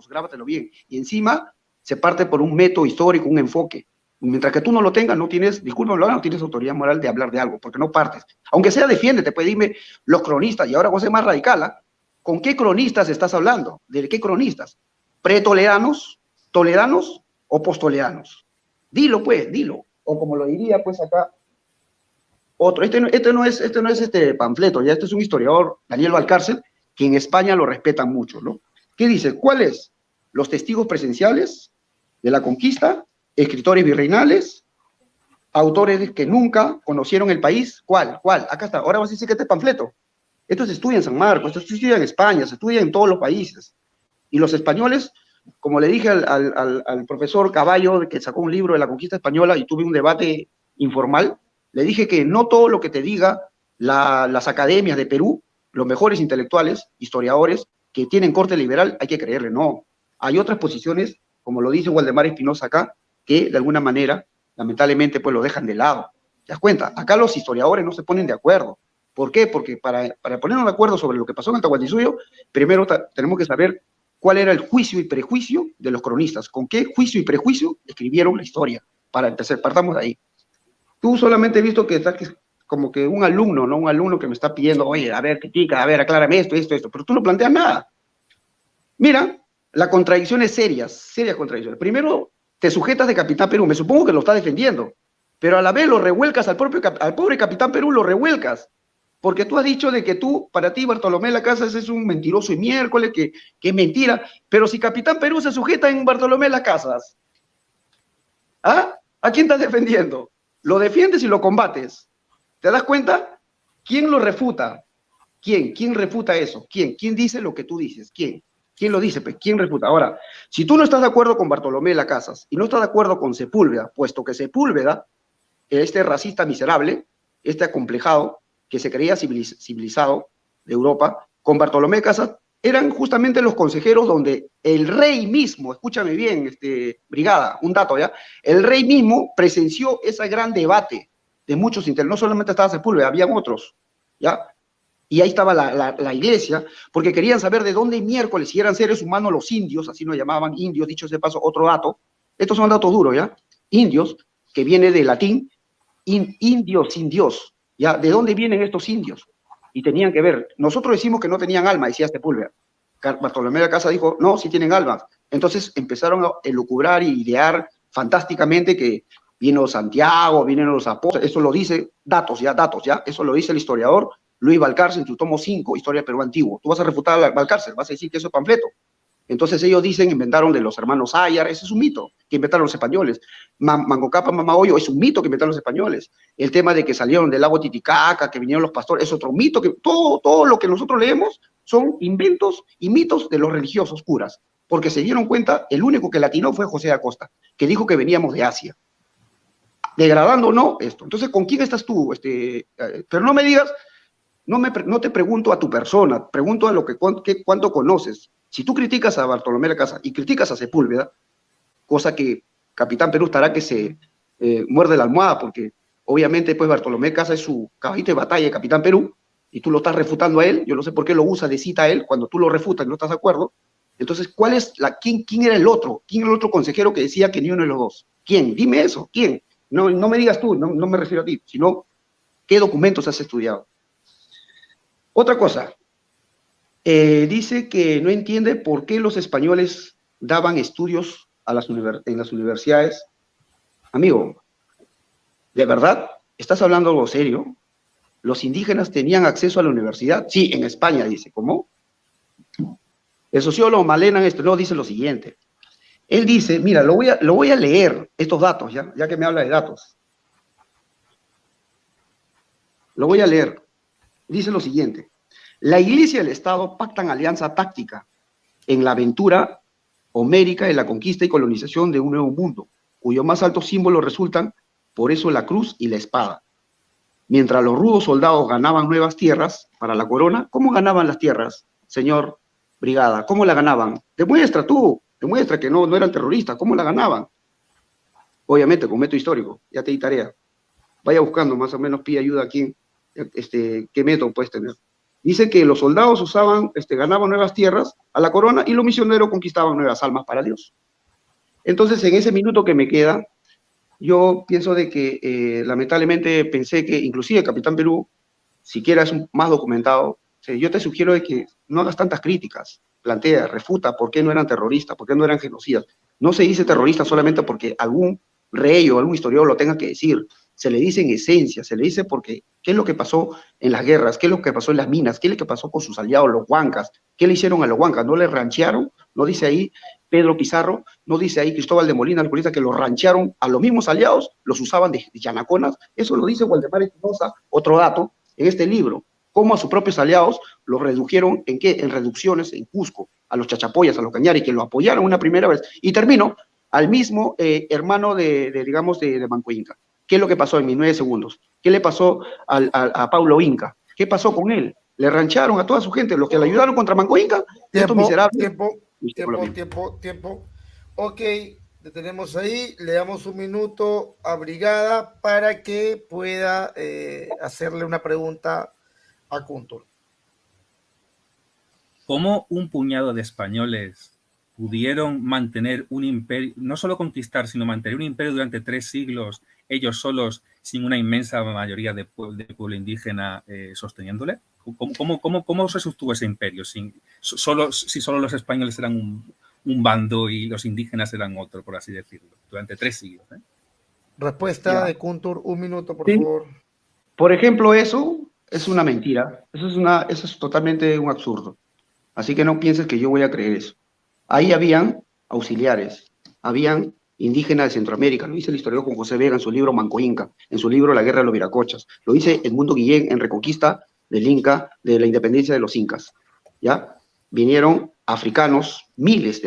grábatelo bien. Y encima se parte por un método histórico, un enfoque. Mientras que tú no lo tengas, no tienes, discúlpame, no tienes autoridad moral de hablar de algo, porque no partes. Aunque sea defiéndete, pues dime los cronistas, y ahora voy a ser más radical, ¿con qué cronistas estás hablando? ¿De qué cronistas? ¿Pretoleranos, toledanos o posttoledanos? Dilo, pues, dilo. O como lo diría, pues, acá, otro. Este no es panfleto, ya este es un historiador, Daniel Valcárcel, que en España lo respetan mucho, ¿no? ¿Qué dice? ¿Cuáles? Los testigos presenciales de la conquista, escritores virreinales, autores que nunca conocieron el país. ¿Cuál? Acá está. Ahora vas a decir que este es panfleto. Esto se estudia en San Marcos, esto se estudia en España, se estudia en todos los países. Y los españoles, como le dije al profesor Caballo, que sacó un libro de la conquista española y tuve un debate informal, le dije que no todo lo que te diga las academias de Perú, los mejores intelectuales, historiadores, que tienen corte liberal, hay que creerle, no. Hay otras posiciones, como lo dice Waldemar Espinosa acá, que de alguna manera, lamentablemente, pues lo dejan de lado. ¿Te das cuenta? Acá los historiadores no se ponen de acuerdo. ¿Por qué? Porque para ponernos de acuerdo sobre lo que pasó en el Tahuantinsuyo, primero tenemos que saber cuál era el juicio y prejuicio de los cronistas, con qué juicio y prejuicio escribieron la historia. Para empezar, partamos de ahí. Tú solamente he visto que estás como que un alumno, ¿no? Un alumno que me está pidiendo, oye, a ver, critica, a ver, aclárame esto, pero tú no planteas nada. Mira, la contradicción es serias contradicciones. Primero, te sujetas de Capitán Perú, me supongo que lo está defendiendo, pero a la vez lo revuelcas al pobre Capitán Perú, lo revuelcas. porque tú has dicho de que para ti Bartolomé de las Casas es un mentiroso y miércoles, que es mentira, pero si Capitán Perú se sujeta en Bartolomé de las Casas, ¿ah? ¿A quién estás defendiendo? Lo defiendes y lo combates. ¿Te das cuenta? ¿Quién lo refuta? ¿Quién? ¿Quién refuta eso? ¿Quién? ¿Quién dice lo que tú dices? ¿Quién? ¿Quién lo dice? Pues, ¿quién refuta? Ahora, si tú no estás de acuerdo con Bartolomé de las Casas y no estás de acuerdo con Sepúlveda, puesto que Sepúlveda, este racista miserable, este acomplejado, que se creía civilizado de Europa, con Bartolomé de Casas, eran justamente los consejeros donde el rey mismo, escúchame bien, Brigada, un dato ya, el rey mismo presenció ese gran debate de muchos intereses, no solamente estaba Sepúlveda, habían otros, ¿ya? Y ahí estaba la iglesia, porque querían saber de dónde miércoles, si eran seres humanos los indios, así nos llamaban indios, dicho ese paso, otro dato, estos son datos duros, ¿ya? Indios, que viene del latín, indios, sin Dios, ¿ya? ¿De dónde vienen estos indios? Y tenían que ver, nosotros decimos que no tenían alma, decía Sepúlveda. Bartolomé de la Casa dijo, no, sí tienen alma. Entonces empezaron a elucubrar y idear fantásticamente que vino Santiago, vienen los apóstoles, eso lo dice, datos ya, eso lo dice el historiador Luis Valcárcel en su tomo 5, Historia del Perú Antiguo. Tú vas a refutar a Valcárcel, vas a decir que eso es panfleto. Entonces ellos dicen, inventaron de los hermanos Ayar, ese es un mito que inventaron los españoles. Manco Cápac, Mamahoyo, es un mito que inventaron los españoles. El tema de que salieron del lago Titicaca, que vinieron los pastores, es otro mito. Que todo lo que nosotros leemos son inventos y mitos de los religiosos curas, porque se dieron cuenta, el único que latinó fue José de Acosta, que dijo que veníamos de Asia. Degradando o no esto. Entonces, ¿con quién estás tú? Pero no me digas, no te pregunto a tu persona, pregunto a lo cuánto conoces. Si tú criticas a Bartolomé de la Casa y criticas a Sepúlveda, cosa que Capitán Perú estará que se muerde la almohada, porque obviamente pues Bartolomé de la Casa es su caballito de batalla de Capitán Perú, y tú lo estás refutando a él, yo no sé por qué lo usa de cita a él, cuando tú lo refutas y no estás de acuerdo. Entonces, ¿quién era el otro? ¿Quién era el otro consejero que decía que ni uno de los dos? ¿Quién? Dime eso, ¿quién? No me digas tú, no me refiero a ti, sino ¿qué documentos has estudiado? Otra cosa, dice que no entiende por qué los españoles daban estudios en las universidades. Amigo, ¿de verdad estás hablando algo serio? ¿Los indígenas tenían acceso a la universidad? Sí, en España, dice. ¿Cómo? El sociólogo Malena no dice lo siguiente. Él dice, mira, lo voy a leer, estos datos, ya que me habla de datos. Lo voy a leer. Dice lo siguiente. La Iglesia y el Estado pactan alianza táctica en la aventura homérica de la conquista y colonización de un nuevo mundo, cuyo más altos símbolos resultan, por eso, la cruz y la espada. Mientras los rudos soldados ganaban nuevas tierras para la corona, ¿cómo ganaban las tierras, señor Brigada? ¿Cómo la ganaban? Demuestra que no eran terroristas, ¿cómo la ganaban? Obviamente, con método histórico, ya te di tarea. Vaya buscando, más o menos pide ayuda aquí, qué método puedes tener. Dice que los soldados ganaban nuevas tierras a la corona y los misioneros conquistaban nuevas almas para Dios. Entonces, en ese minuto que me queda, yo pienso de que lamentablemente pensé que inclusive Capitán Perú, siquiera es más documentado, yo te sugiero de que no hagas tantas críticas, plantea, refuta por qué no eran terroristas, por qué no eran genocidas. No se dice terrorista solamente porque algún rey o algún historiador lo tenga que decir, se le dice en esencia, se le dice porque qué es lo que pasó en las guerras, qué es lo que pasó en las minas, qué es lo que pasó con sus aliados, los huancas, qué le hicieron a los huancas, no les ranchearon, no dice ahí Pedro Pizarro, no dice ahí Cristóbal de Molina, que los ranchearon a los mismos aliados, los usaban de yanaconas, eso lo dice Waldemar Espinosa, otro dato, en este libro, cómo a sus propios aliados los redujeron, ¿en qué? En reducciones en Cusco, a los chachapoyas, a los cañaris, que lo apoyaron una primera vez, y termino al mismo hermano de Manco Inca. ¿Qué es lo que pasó en mis 9 segundos? ¿Qué le pasó a Paulo Inca? ¿Qué pasó con él? Le rancharon a toda su gente, los que le ayudaron contra Manco Inca, estos miserables. Tiempo. Ok, detenemos ahí, le damos un minuto a Brigada para que pueda hacerle una pregunta a Kuntur. ¿Cómo un puñado de españoles pudieron mantener un imperio, no solo conquistar, sino mantener un imperio durante 3 siglos, ellos solos, sin una inmensa mayoría de pueblo indígena sosteniéndole? ¿Cómo se sostuvo ese imperio si solo los españoles eran un bando y los indígenas eran otro, por así decirlo, durante 3 siglos? Respuesta de Kuntur, un minuto, por favor. Por ejemplo, eso, es una mentira, eso es totalmente un absurdo. Así que no pienses que yo voy a creer eso. Ahí habían auxiliares, habían indígenas de Centroamérica, lo dice el historiador Juan José Vega en su libro Manco Inca, en su libro La Guerra de los Viracochas, lo dice Edmundo Guillén en Reconquista del Inca, de la independencia de los incas, ¿ya? Vinieron africanos, miles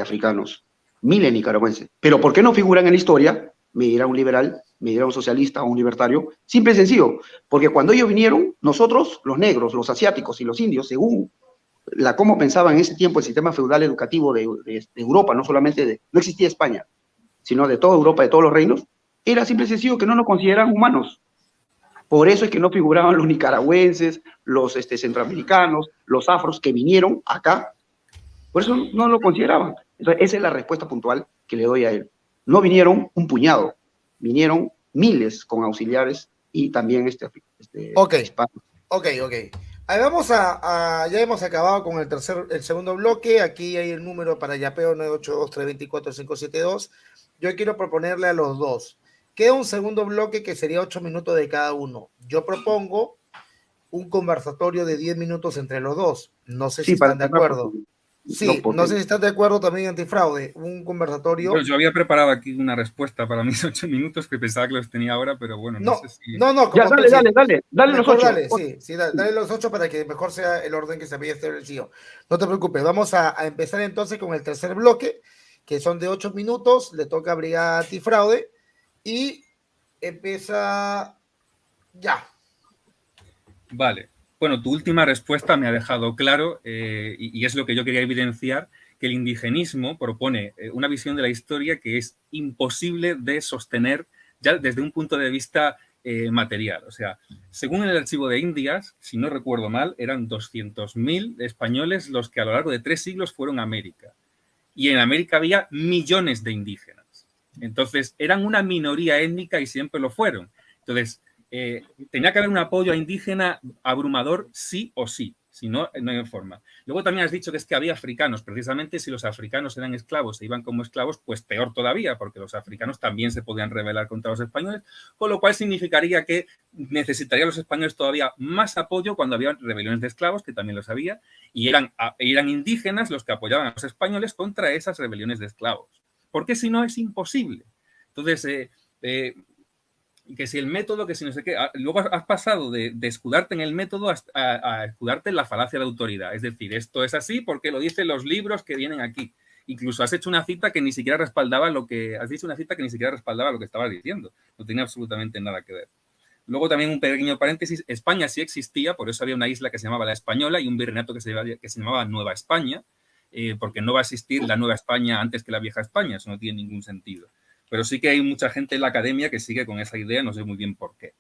nicaragüenses, pero ¿por qué no figuran en la historia? Me dirá un liberal, me dirá un socialista o un libertario, simple y sencillo, porque cuando ellos vinieron, nosotros, los negros, los asiáticos y los indios, según cómo pensaba en ese tiempo el sistema feudal educativo de Europa, no solamente no existía España, sino de toda Europa, de todos los reinos, era simple y sencillo que no nos consideraban humanos. Por eso es que no figuraban los nicaragüenses, los centroamericanos, los afros que vinieron acá. Por eso no lo consideraban. Entonces, esa es la respuesta puntual que le doy a él. No vinieron un puñado, vinieron miles con auxiliares y también Ok. Ahí vamos ya hemos acabado con el segundo bloque. Aquí hay el número para Yapeo 982-324-572. Yo quiero proponerle a los dos. Queda un segundo bloque que sería 8 minutos de cada uno. Yo propongo un conversatorio de 10 minutos entre los dos. No sé si están de acuerdo. Sí, no sé si están de acuerdo también antifraude. Un conversatorio. Bueno, yo había preparado aquí una respuesta para mis 8 minutos que pensaba que los tenía ahora, pero bueno, no sé si... No, ya, dale los 8. Dale los 8 para que mejor sea el orden que se había establecido. No te preocupes, vamos a empezar entonces con el tercer bloque, que son de 8 minutos, le toca a Brigada Antifraude y empieza ya. Vale. Bueno, tu última respuesta me ha dejado claro, y es lo que yo quería evidenciar, que el indigenismo propone una visión de la historia que es imposible de sostener ya desde un punto de vista material. O sea, según el Archivo de Indias, si no recuerdo mal, eran 200.000 españoles los que a lo largo de 3 siglos fueron a América. Y en América había millones de indígenas. Entonces, eran una minoría étnica y siempre lo fueron. Entonces, tenía que haber un apoyo a indígena abrumador sí o sí, si no, no hay forma. Luego también has dicho que es que había africanos, precisamente si los africanos eran esclavos e iban como esclavos, pues peor todavía, porque los africanos también se podían rebelar contra los españoles, con lo cual significaría que necesitarían los españoles todavía más apoyo cuando había rebeliones de esclavos, que también los había, y eran indígenas los que apoyaban a los españoles contra esas rebeliones de esclavos, porque si no es imposible. Entonces, que si el método, que si no sé qué, luego has pasado de escudarte en el método a escudarte en la falacia de autoridad. Es decir, esto es así porque lo dicen los libros que vienen aquí. Incluso has hecho una cita que ni siquiera respaldaba lo que estabas diciendo. No tenía absolutamente nada que ver. Luego también un pequeño paréntesis, España sí existía, por eso había una isla que se llamaba La Española y un virreinato que se llamaba Nueva España, porque no va a existir la Nueva España antes que la Vieja España, eso no tiene ningún sentido. Pero sí que hay mucha gente en la academia que sigue con esa idea, no sé muy bien por qué.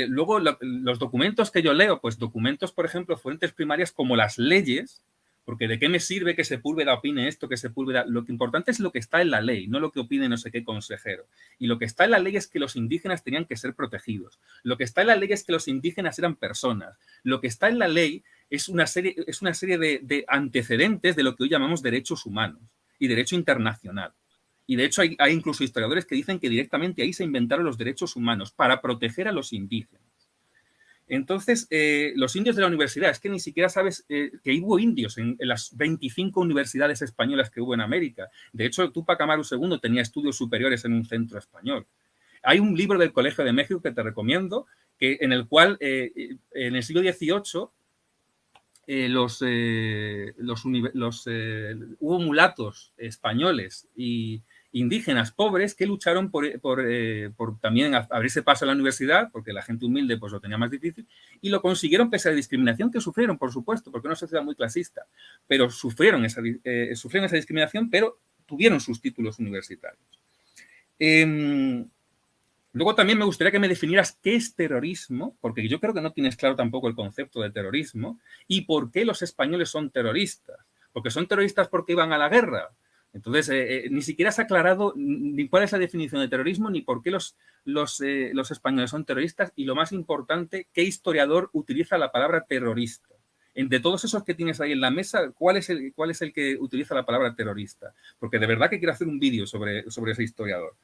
Luego, los documentos que yo leo, pues documentos, por ejemplo, fuentes primarias como las leyes, porque ¿de qué me sirve que Sepúlveda opine esto, que Sepúlveda? Lo que importante es lo que está en la ley, no lo que opine no sé qué consejero. Y lo que está en la ley es que los indígenas tenían que ser protegidos. Lo que está en la ley es que los indígenas eran personas. Lo que está en la ley es una serie de antecedentes de lo que hoy llamamos derechos humanos y derecho internacional. Y de hecho hay incluso historiadores que dicen que directamente ahí se inventaron los derechos humanos para proteger a los indígenas. Entonces, los indios de la universidad, es que ni siquiera sabes que hubo indios en las 25 universidades españolas que hubo en América. De hecho, Túpac Amaru II tenía estudios superiores en un centro español. Hay un libro del Colegio de México que te recomiendo, en el cual en el siglo XVIII hubo mulatos españoles y indígenas pobres que lucharon por también abrirse paso a la universidad, porque la gente humilde pues lo tenía más difícil, y lo consiguieron pese a la discriminación que sufrieron, por supuesto, porque era una sociedad muy clasista, pero sufrieron esa discriminación, pero tuvieron sus títulos universitarios. Luego también me gustaría que me definieras qué es terrorismo, porque yo creo que no tienes claro tampoco el concepto de terrorismo, y por qué los españoles son terroristas. Porque son terroristas porque iban a la guerra. Entonces, ni siquiera has aclarado ni cuál es la definición de terrorismo, ni por qué los españoles son terroristas, y lo más importante, qué historiador utiliza la palabra terrorista. De todos esos que tienes ahí en la mesa, ¿cuál es el que utiliza la palabra terrorista? Porque de verdad que quiero hacer un vídeo sobre ese historiador.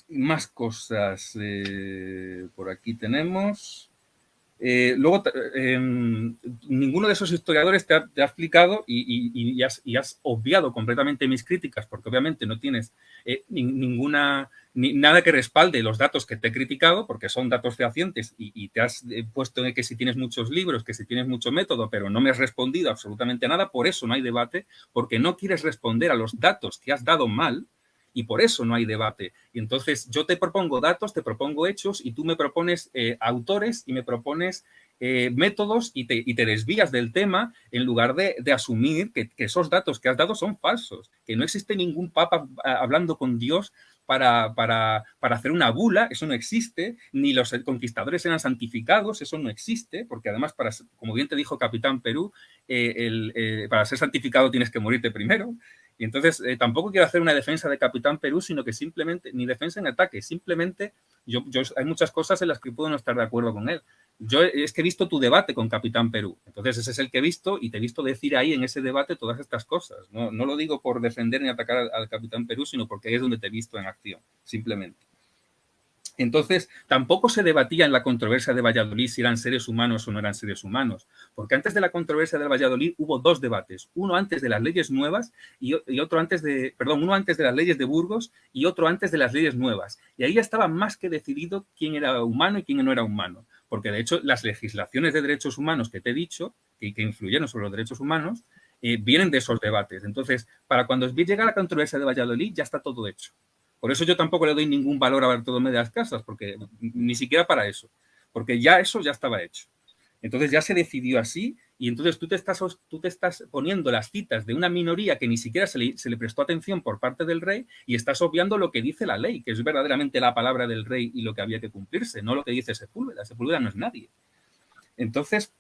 Más cosas. Por aquí tenemos. Luego, ninguno de esos historiadores te ha explicado y has obviado completamente mis críticas, porque obviamente no tienes nada que respalde los datos que te he criticado, porque son datos fehacientes y te has puesto en que si tienes muchos libros, que si tienes mucho método, pero no me has respondido absolutamente nada. Por eso no hay debate, porque no quieres responder a los datos que has dado mal. Y por eso no hay debate. Y entonces yo te propongo datos, te propongo hechos y tú me propones autores y me propones métodos y te desvías del tema en lugar de asumir que esos datos que has dado son falsos, que no existe ningún papa hablando con Dios para hacer una bula, eso no existe, ni los conquistadores eran santificados, eso no existe, porque además, como bien te dijo Capitán Perú, para ser santificado tienes que morirte primero. Y entonces tampoco quiero hacer una defensa de Capitán Perú, sino que simplemente, ni defensa en ataque, simplemente hay muchas cosas en las que puedo no estar de acuerdo con él. Yo es que he visto tu debate con Capitán Perú, entonces ese es el que he visto y te he visto decir ahí en ese debate todas estas cosas. No lo digo por defender ni atacar al Capitán Perú, sino porque ahí es donde te he visto en acción, simplemente. Entonces, tampoco se debatía en la controversia de Valladolid si eran seres humanos o no eran seres humanos, porque antes de la controversia de Valladolid hubo dos debates, uno antes de las leyes nuevas y otro antes de, perdón, uno antes de las leyes de Burgos y otro antes de las leyes nuevas. Y ahí ya estaba más que decidido quién era humano y quién no era humano, porque de hecho las legislaciones de derechos humanos que te he dicho, que influyeron sobre los derechos humanos, vienen de esos debates. Entonces, para cuando llega la controversia de Valladolid ya está todo hecho. Por eso yo tampoco le doy ningún valor a Bartolomé de las Casas, porque ni siquiera para eso, porque ya eso ya estaba hecho. Entonces ya se decidió así y entonces tú te estás poniendo las citas de una minoría que ni siquiera se le prestó atención por parte del rey y estás obviando lo que dice la ley, que es verdaderamente la palabra del rey y lo que había que cumplirse, no lo que dice Sepúlveda. Sepúlveda no es nadie. Entonces,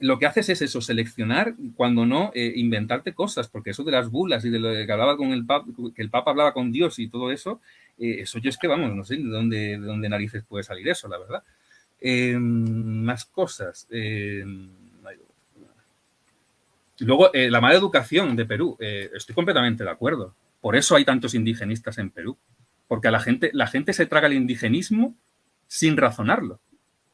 lo que haces es eso, seleccionar, cuando no, inventarte cosas, porque eso de las bulas y de lo que hablaba con el Papa, que el Papa hablaba con Dios y todo eso, eso yo es que, vamos, no sé de dónde narices puede salir eso, la verdad. Más cosas. Luego, la mala educación de Perú, estoy completamente de acuerdo. Por eso hay tantos indigenistas en Perú, porque la gente se traga el indigenismo sin razonarlo.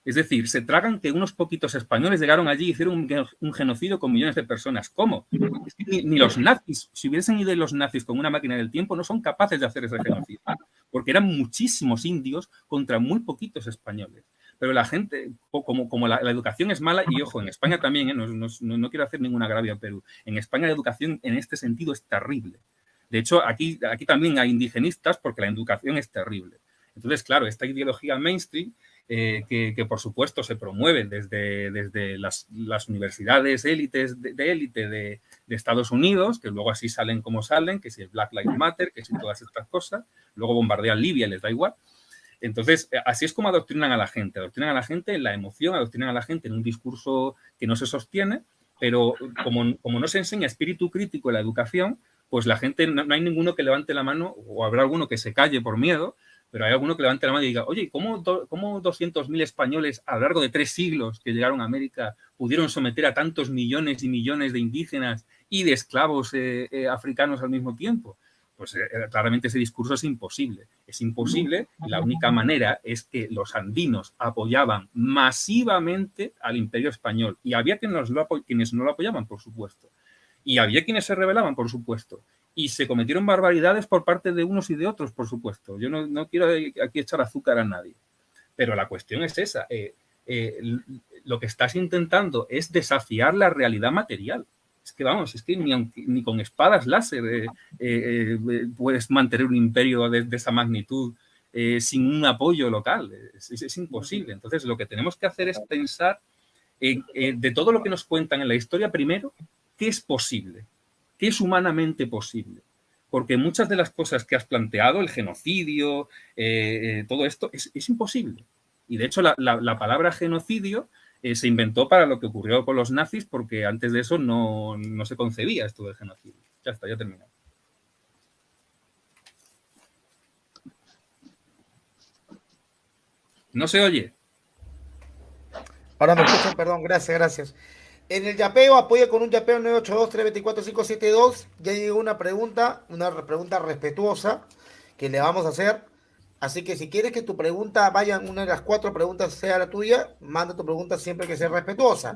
Es decir, se tragan que unos poquitos españoles llegaron allí y hicieron un genocidio con millones de personas. ¿Cómo? Es que ni los nazis, si hubiesen ido los nazis con una máquina del tiempo, no son capaces de hacer ese genocidio, porque eran muchísimos indios contra muy poquitos españoles. Pero la gente, como la educación es mala, y ojo, en España también, no quiero hacer ningún agravio a Perú, en España la educación en este sentido es terrible. De hecho, aquí también hay indigenistas porque la educación es terrible. Entonces, claro, esta ideología mainstream, que por supuesto se promueve desde las universidades élites de élite de Estados Unidos, que luego así salen como salen, que si el Black Lives Matter, que si todas estas cosas, luego bombardean Libia y les da igual. Entonces, así es como adoctrinan a la gente en la emoción, adoctrinan a la gente en un discurso que no se sostiene, pero como no se enseña espíritu crítico en la educación, pues la gente, no hay ninguno que levante la mano, o habrá alguno que se calle por miedo, pero hay alguno que levante la mano y diga, oye, ¿cómo 200.000 españoles a lo largo de 3 siglos que llegaron a América pudieron someter a tantos millones y millones de indígenas y de esclavos africanos al mismo tiempo? Pues claramente ese discurso es imposible. Es imposible y la única manera es que los andinos apoyaban masivamente al Imperio Español. Y había quienes no lo apoyaban, por supuesto. Y había quienes se rebelaban, por supuesto. Y se cometieron barbaridades por parte de unos y de otros, por supuesto. Yo no quiero aquí echar azúcar a nadie. Pero la cuestión es esa. Lo que estás intentando es desafiar la realidad material. Es que, vamos, es que ni con espadas láser puedes mantener un imperio de esa magnitud sin un apoyo local. Es imposible. Entonces, lo que tenemos que hacer es pensar de todo lo que nos cuentan en la historia, primero, ¿qué es posible? ¿Qué es humanamente posible? Porque muchas de las cosas que has planteado, el genocidio, todo esto, es imposible. Y de hecho la palabra genocidio se inventó para lo que ocurrió con los nazis, porque antes de eso no se concebía esto del genocidio. Ya está, ya he terminado. ¿No se oye? Ahora me escuchan, perdón, gracias. En el yapeo, apoya con un yapeo 982-324-572. Ya llegó una pregunta respetuosa que le vamos a hacer. Así que si quieres que tu pregunta vaya, una de las 4 preguntas sea la tuya, manda tu pregunta siempre que sea respetuosa.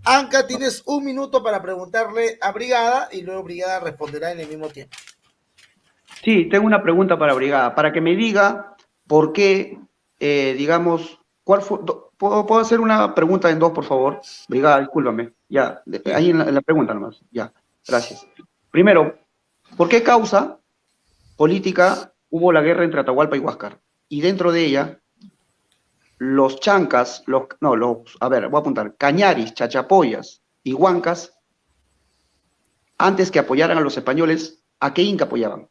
Anca, tienes 1 minuto para preguntarle a Brigada y luego Brigada responderá en el mismo tiempo. Sí, tengo una pregunta para Brigada, para que me diga por qué, digamos, ¿puedo hacer una pregunta en 2, por favor? Brigada, discúlpame. Ya, ahí en la pregunta nomás. Ya, gracias. Primero, ¿por qué causa política hubo la guerra entre Atahualpa y Huáscar? Y dentro de ella, los chancas, a ver, voy a apuntar, Cañaris, Chachapoyas y Huancas, antes que apoyaran a los españoles, ¿a qué inca apoyaban?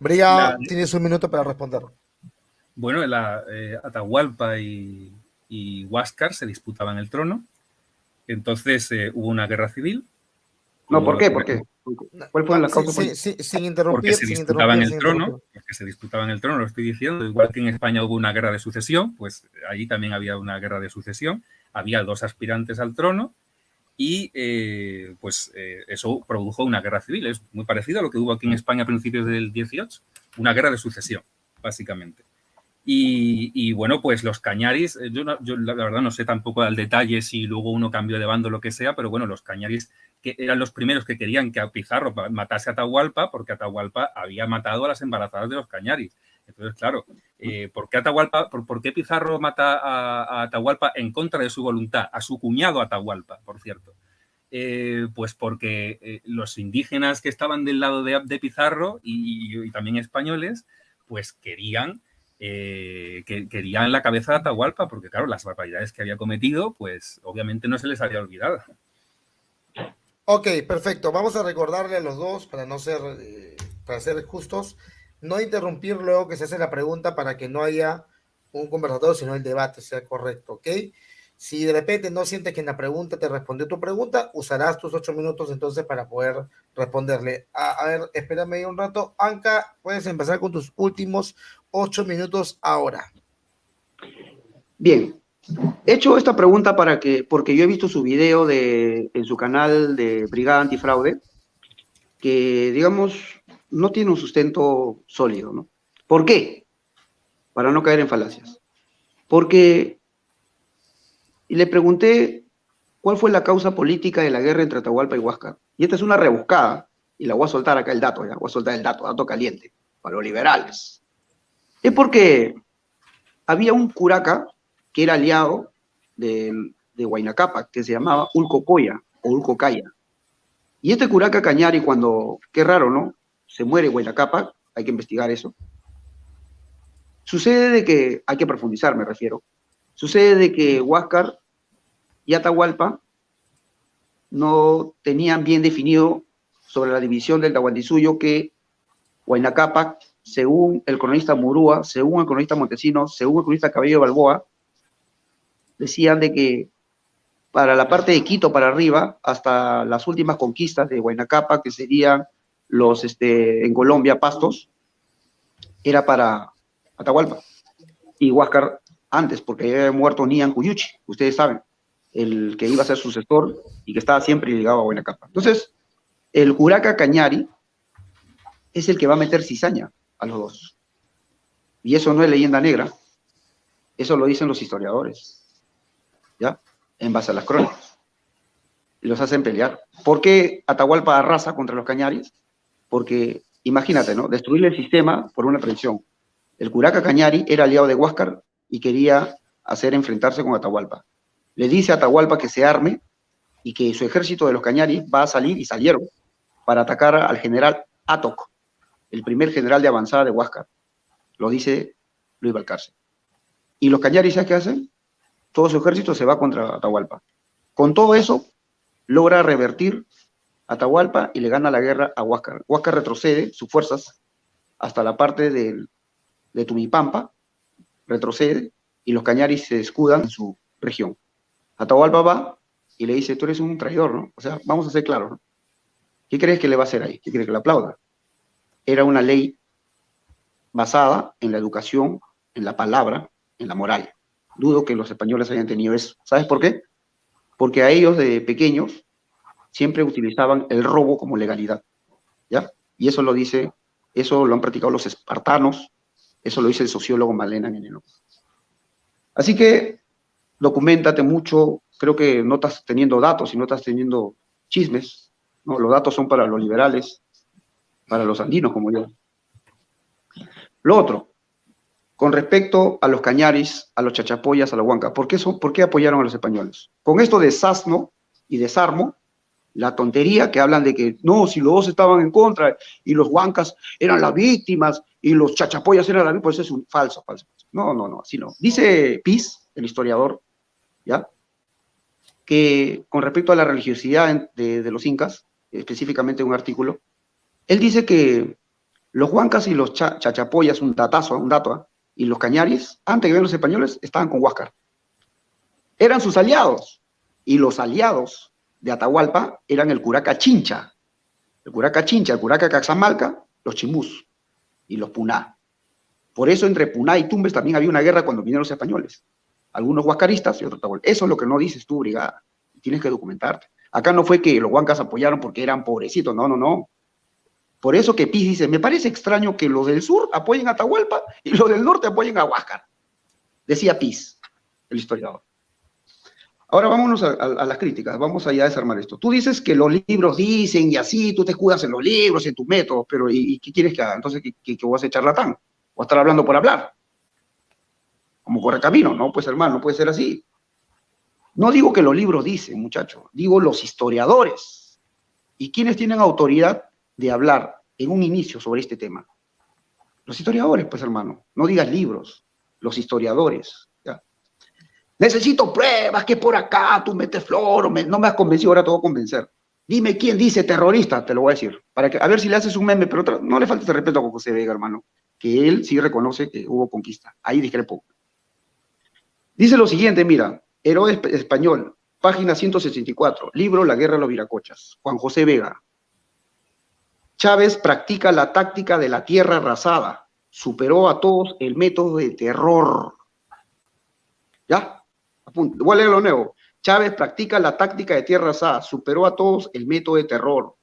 Brigada, tienes 1 minuto para responder. Bueno, Atahualpa y Huáscar se disputaban el trono, entonces hubo una guerra civil. No, ¿por qué? ¿Por qué? ¿Cuál fue la causa política? Sin interrumpir. Porque se disputaban el trono, lo estoy diciendo. Igual que en España hubo una guerra de sucesión, pues allí también había una guerra de sucesión. Había 2 aspirantes al trono y eso produjo una guerra civil. Es muy parecido a lo que hubo aquí en España a principios del 18, una guerra de sucesión, básicamente. Y bueno, pues los Cañaris, yo la verdad no sé tampoco al detalle si luego uno cambió de bando o lo que sea, pero bueno, los Cañaris que eran los primeros que querían que Pizarro matase a Atahualpa, porque Atahualpa había matado a las embarazadas de los Cañaris. Entonces, claro, ¿por qué Pizarro mata a Atahualpa en contra de su voluntad? A su cuñado Atahualpa, por cierto. Pues porque los indígenas que estaban del lado de Pizarro y también españoles, pues querían la cabeza de Atahualpa, porque claro, las barbaridades que había cometido, pues obviamente no se les había olvidado. Ok, perfecto. Vamos a recordarle a los dos, para ser justos, no interrumpir luego que se hace la pregunta para que no haya un conversatorio, sino el debate sea correcto, ¿ok? Si de repente no sientes que en la pregunta te respondió tu pregunta, usarás tus 8 minutos entonces para poder responderle. A ver, espérame ahí un rato. Anca, puedes empezar con tus últimos 8 minutos ahora. Bien. He hecho esta pregunta porque yo he visto su video en su canal de Brigada Antifraude, que, digamos, no tiene un sustento sólido, ¿no? ¿Por qué? Para no caer en falacias. Porque le pregunté cuál fue la causa política de la guerra entre Atahualpa y Huáscar. Y esta es una rebuscada, y la voy a soltar acá el dato, ya voy a soltar el dato caliente, para los liberales. Es porque había un curaca que era aliado de Huayna Cápac, que se llamaba Ulco Coya o Ulco Caya. Y este curaca Cañari, qué raro, ¿no? Se muere Huayna Cápac, hay que investigar eso. Sucede de que, hay que profundizar, me refiero, sucede de que Huáscar y Atahualpa no tenían bien definido sobre la división del Tahuantinsuyo que Huayna Cápac, según el cronista Murúa, según el cronista Montesinos, según el cronista Cabello Balboa, decían de que para la parte de Quito para arriba, hasta las últimas conquistas de Huayna Cápac, que serían en Colombia, Pastos, era para Atahualpa. Y Huáscar antes, porque había muerto Nian Cuyuchi, ustedes saben, el que iba a ser sucesor y que estaba siempre ligado a Huayna Cápac. Entonces, el curaca Cañari es el que va a meter cizaña a los dos. Y eso no es leyenda negra, eso lo dicen los historiadores, ¿ya? En base a las crónicas. Y los hacen pelear. ¿Por qué Atahualpa arrasa contra los Cañaris? Porque, imagínate, ¿no? Destruir el sistema por una traición. El curaca Cañari era aliado de Huáscar y quería enfrentarse con Atahualpa. Le dice a Atahualpa que se arme y que su ejército de los Cañaris va a salir, y salieron, para atacar al general Atoc, el primer general de avanzada de Huáscar. Lo dice Luis Balcarce. ¿Y los Cañaris, ¿sabes qué hacen? Todo su ejército se va contra Atahualpa. Con todo eso, logra revertir a Atahualpa y le gana la guerra a Huáscar. Huáscar retrocede sus fuerzas hasta la parte de Tumipampa, retrocede, y los Cañaris se escudan en su región. Atahualpa va y le dice, tú eres un traidor, ¿no? O sea, vamos a ser claros, ¿no? ¿Qué crees que le va a hacer ahí? ¿Qué crees que le aplauda? Era una ley basada en la educación, en la palabra, en la moral. Dudo que los españoles hayan tenido eso. ¿Sabes por qué? Porque a ellos de pequeños siempre utilizaban el robo como legalidad, ¿ya? Y eso lo dice Eso lo han practicado los espartanos, eso lo dice el sociólogo Malena Guineno. Así que documéntate mucho, creo que no estás teniendo datos y no estás teniendo chismes, ¿no? Los datos son para los liberales, para los andinos como yo. Lo otro, con respecto a los cañaris, a los chachapoyas, a la huanca, ¿por qué apoyaron a los españoles? Con esto de Sasno y de Sarmo, la tontería que hablan de que no, si los dos estaban en contra y los huancas eran las víctimas y los chachapoyas eran las víctimas, pues es un falso. No, así no. Dice Piz, el historiador, ¿ya? Que con respecto a la religiosidad de los incas, específicamente un artículo, él dice que los huancas y los chachapoyas, un dato, y los cañaris, antes que vengan los españoles, estaban con Huáscar. Eran sus aliados, y los aliados de Atahualpa eran el Curaca Chincha, el Curaca Caxamalca, los Chimús y los Puná. Por eso entre Puná y Tumbes también había una guerra cuando vinieron los españoles. Algunos huascaristas y otros Atahualpa. Eso es lo que no dices tú, brigada. Tienes que documentarte. Acá no fue que los huancas apoyaron porque eran pobrecitos, no. Por eso que Piz dice, me parece extraño que los del sur apoyen a Atahualpa y los del norte apoyen a Huáscar. Decía Piz, el historiador. Ahora vámonos a las críticas, vamos allá a desarmar esto. Tú dices que los libros dicen y así, tú te escudas en los libros, en tus métodos, pero ¿y qué quieres que haga? Entonces, ¿que vas a ser charlatán? ¿O a estar hablando por hablar? Como correcamino, no, pues hermano, no puede ser así. No digo que los libros dicen, muchachos, digo los historiadores. ¿Y quiénes tienen autoridad de hablar en un inicio sobre este tema? Los historiadores, pues hermano, no digas libros, los historiadores. ¿Ya? Necesito pruebas, que por acá tú metes flor, no me has convencido, ahora te voy a convencer. Dime quién dice terrorista, te lo voy a decir, para que, a ver si le haces un meme, pero no le faltes de respeto a José Vega, hermano, que él sí reconoce que hubo conquista, ahí discrepo. Dice lo siguiente, mira, Héroe Español, página 164, libro La Guerra de los Viracochas, Juan José Vega. Chávez practica la táctica de la tierra arrasada, superó a todos el método de terror. ¿Ya? Voy a leer lo nuevo. Chávez practica la táctica de tierra arrasada, superó a todos el método de terror.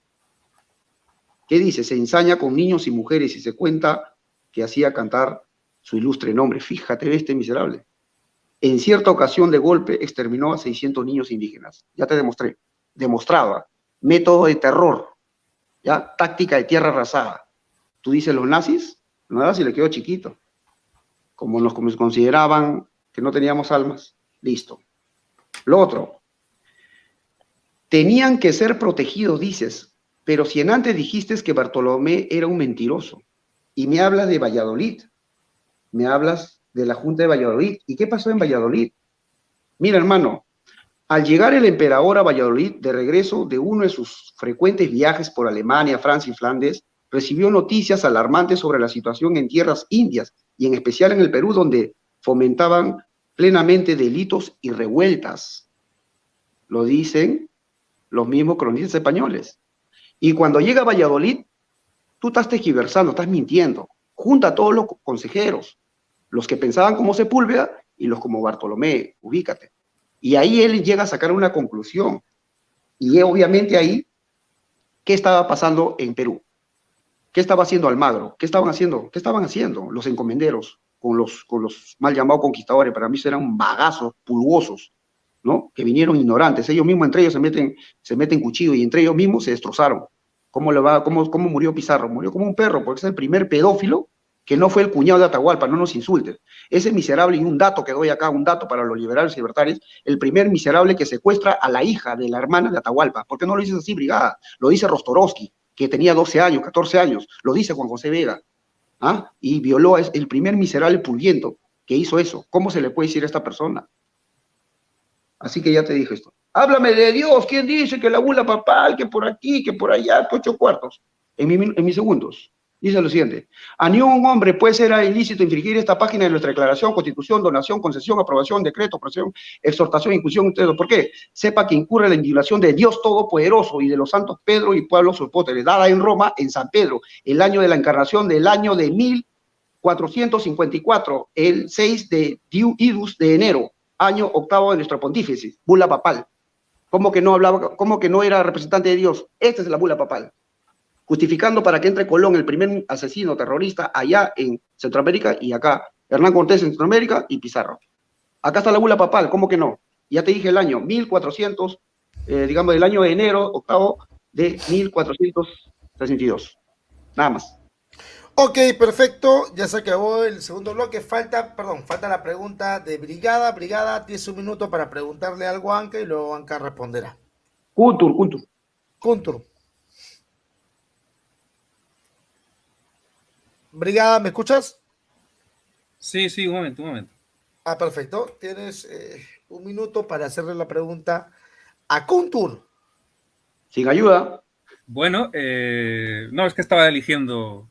¿Qué dice? Se ensaña con niños y mujeres y se cuenta que hacía cantar su ilustre nombre. Fíjate, este miserable. En cierta ocasión de golpe exterminó a 600 niños indígenas. Ya te demostré. Demostraba. Método de terror. ¿Ya? Táctica de tierra arrasada. Tú dices los nazis le quedó chiquito. Como nos consideraban que no teníamos almas. Listo. Lo otro. Tenían que ser protegidos, dices. Pero si en antes dijiste que Bartolomé era un mentiroso. Y me hablas de Valladolid. Me hablas de la Junta de Valladolid. ¿Y qué pasó en Valladolid? Mira, hermano, al llegar el emperador a Valladolid, de regreso de uno de sus frecuentes viajes por Alemania, Francia y Flandes, recibió noticias alarmantes sobre la situación en tierras indias, y en especial en el Perú, donde fomentaban plenamente delitos y revueltas. Lo dicen los mismos cronistas españoles. Y cuando llega a Valladolid, tú estás tergiversando, estás mintiendo. Junta a todos los consejeros, los que pensaban como Sepúlveda y los como Bartolomé, ubícate. Y ahí él llega a sacar una conclusión. Y obviamente ahí, ¿qué estaba pasando en Perú? ¿Qué estaba haciendo Almagro? ¿Qué estaban haciendo? ¿Qué estaban haciendo los encomenderos con los mal llamados conquistadores? Para mí eran vagazos, pulgosos, ¿no? Que vinieron ignorantes. Ellos mismos entre ellos se meten cuchillo y entre ellos mismos se destrozaron. ¿Cómo murió Pizarro? Murió como un perro, porque es el primer pedófilo que no fue el cuñado de Atahualpa, no nos insulten. Ese miserable, y un dato que doy acá, un dato para los liberales y libertarios, el primer miserable que secuestra a la hija de la hermana de Atahualpa. ¿Por qué no lo dices así, brigada? Lo dice Rostorowski, que tenía 12 años, 14 años, lo dice Juan José Vega, ¿ah? Y violó a el primer miserable pulguiento que hizo eso. ¿Cómo se le puede decir a esta persona? Así que ya te dije esto. Háblame de Dios, ¿quién dice que la bula papal, que por aquí, que por allá, que 8 cuartos? En mis segundos. Dice lo siguiente: a ningún hombre puede ser ilícito infringir esta página de nuestra declaración, constitución, donación, concesión, aprobación, decreto, presión, exhortación, inclusión. ¿Por qué? Sepa que incurre la indignación de Dios Todopoderoso y de los santos Pedro y Pablo sus apóstoles, dada en Roma, en San Pedro, el año de la encarnación del año de 1454, el 6 de Idus de enero, año octavo de nuestro pontífice, bula papal. ¿Cómo que no hablaba, cómo que no era representante de Dios? Esta es la bula papal. justificando para que entre Colón, el primer asesino terrorista, allá en Centroamérica y acá, Hernán Cortés en Centroamérica y Pizarro. Acá está la bula papal, ¿cómo que no? Ya te dije el año, 1400, digamos, el año de enero, octavo de 1462. Nada más. Ok, perfecto. Ya se acabó el segundo bloque. Falta la pregunta de Brigada. Brigada, tienes un minuto para preguntarle algo a Anca y luego Anca responderá. Kuntur. Kuntur. Brigada, ¿me escuchas? Sí, un momento. Ah, perfecto. Tienes un minuto para hacerle la pregunta a Kuntur. Sin ayuda. Bueno, no, es que estaba eligiendo,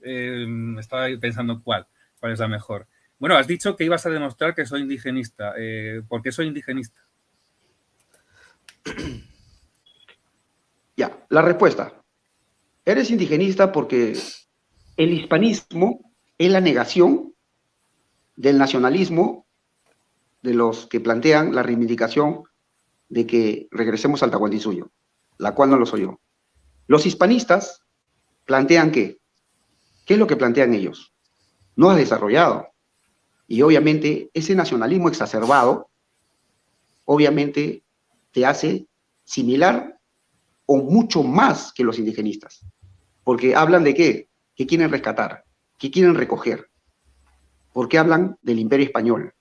estaba pensando cuál es la mejor. Bueno, has dicho que ibas a demostrar que soy indigenista. ¿Por qué soy indigenista? Ya, la respuesta. Eres indigenista porque el hispanismo es la negación del nacionalismo de los que plantean la reivindicación de que regresemos al Tahuantinsuyo, la cual no lo soy yo. Los hispanistas plantean ¿qué es lo que plantean ellos? No has desarrollado. Y obviamente ese nacionalismo exacerbado, obviamente te hace similar o mucho más que los indigenistas. Porque hablan de ¿qué? ¿Qué quieren rescatar? ¿Qué quieren recoger? Porque hablan del Imperio Español.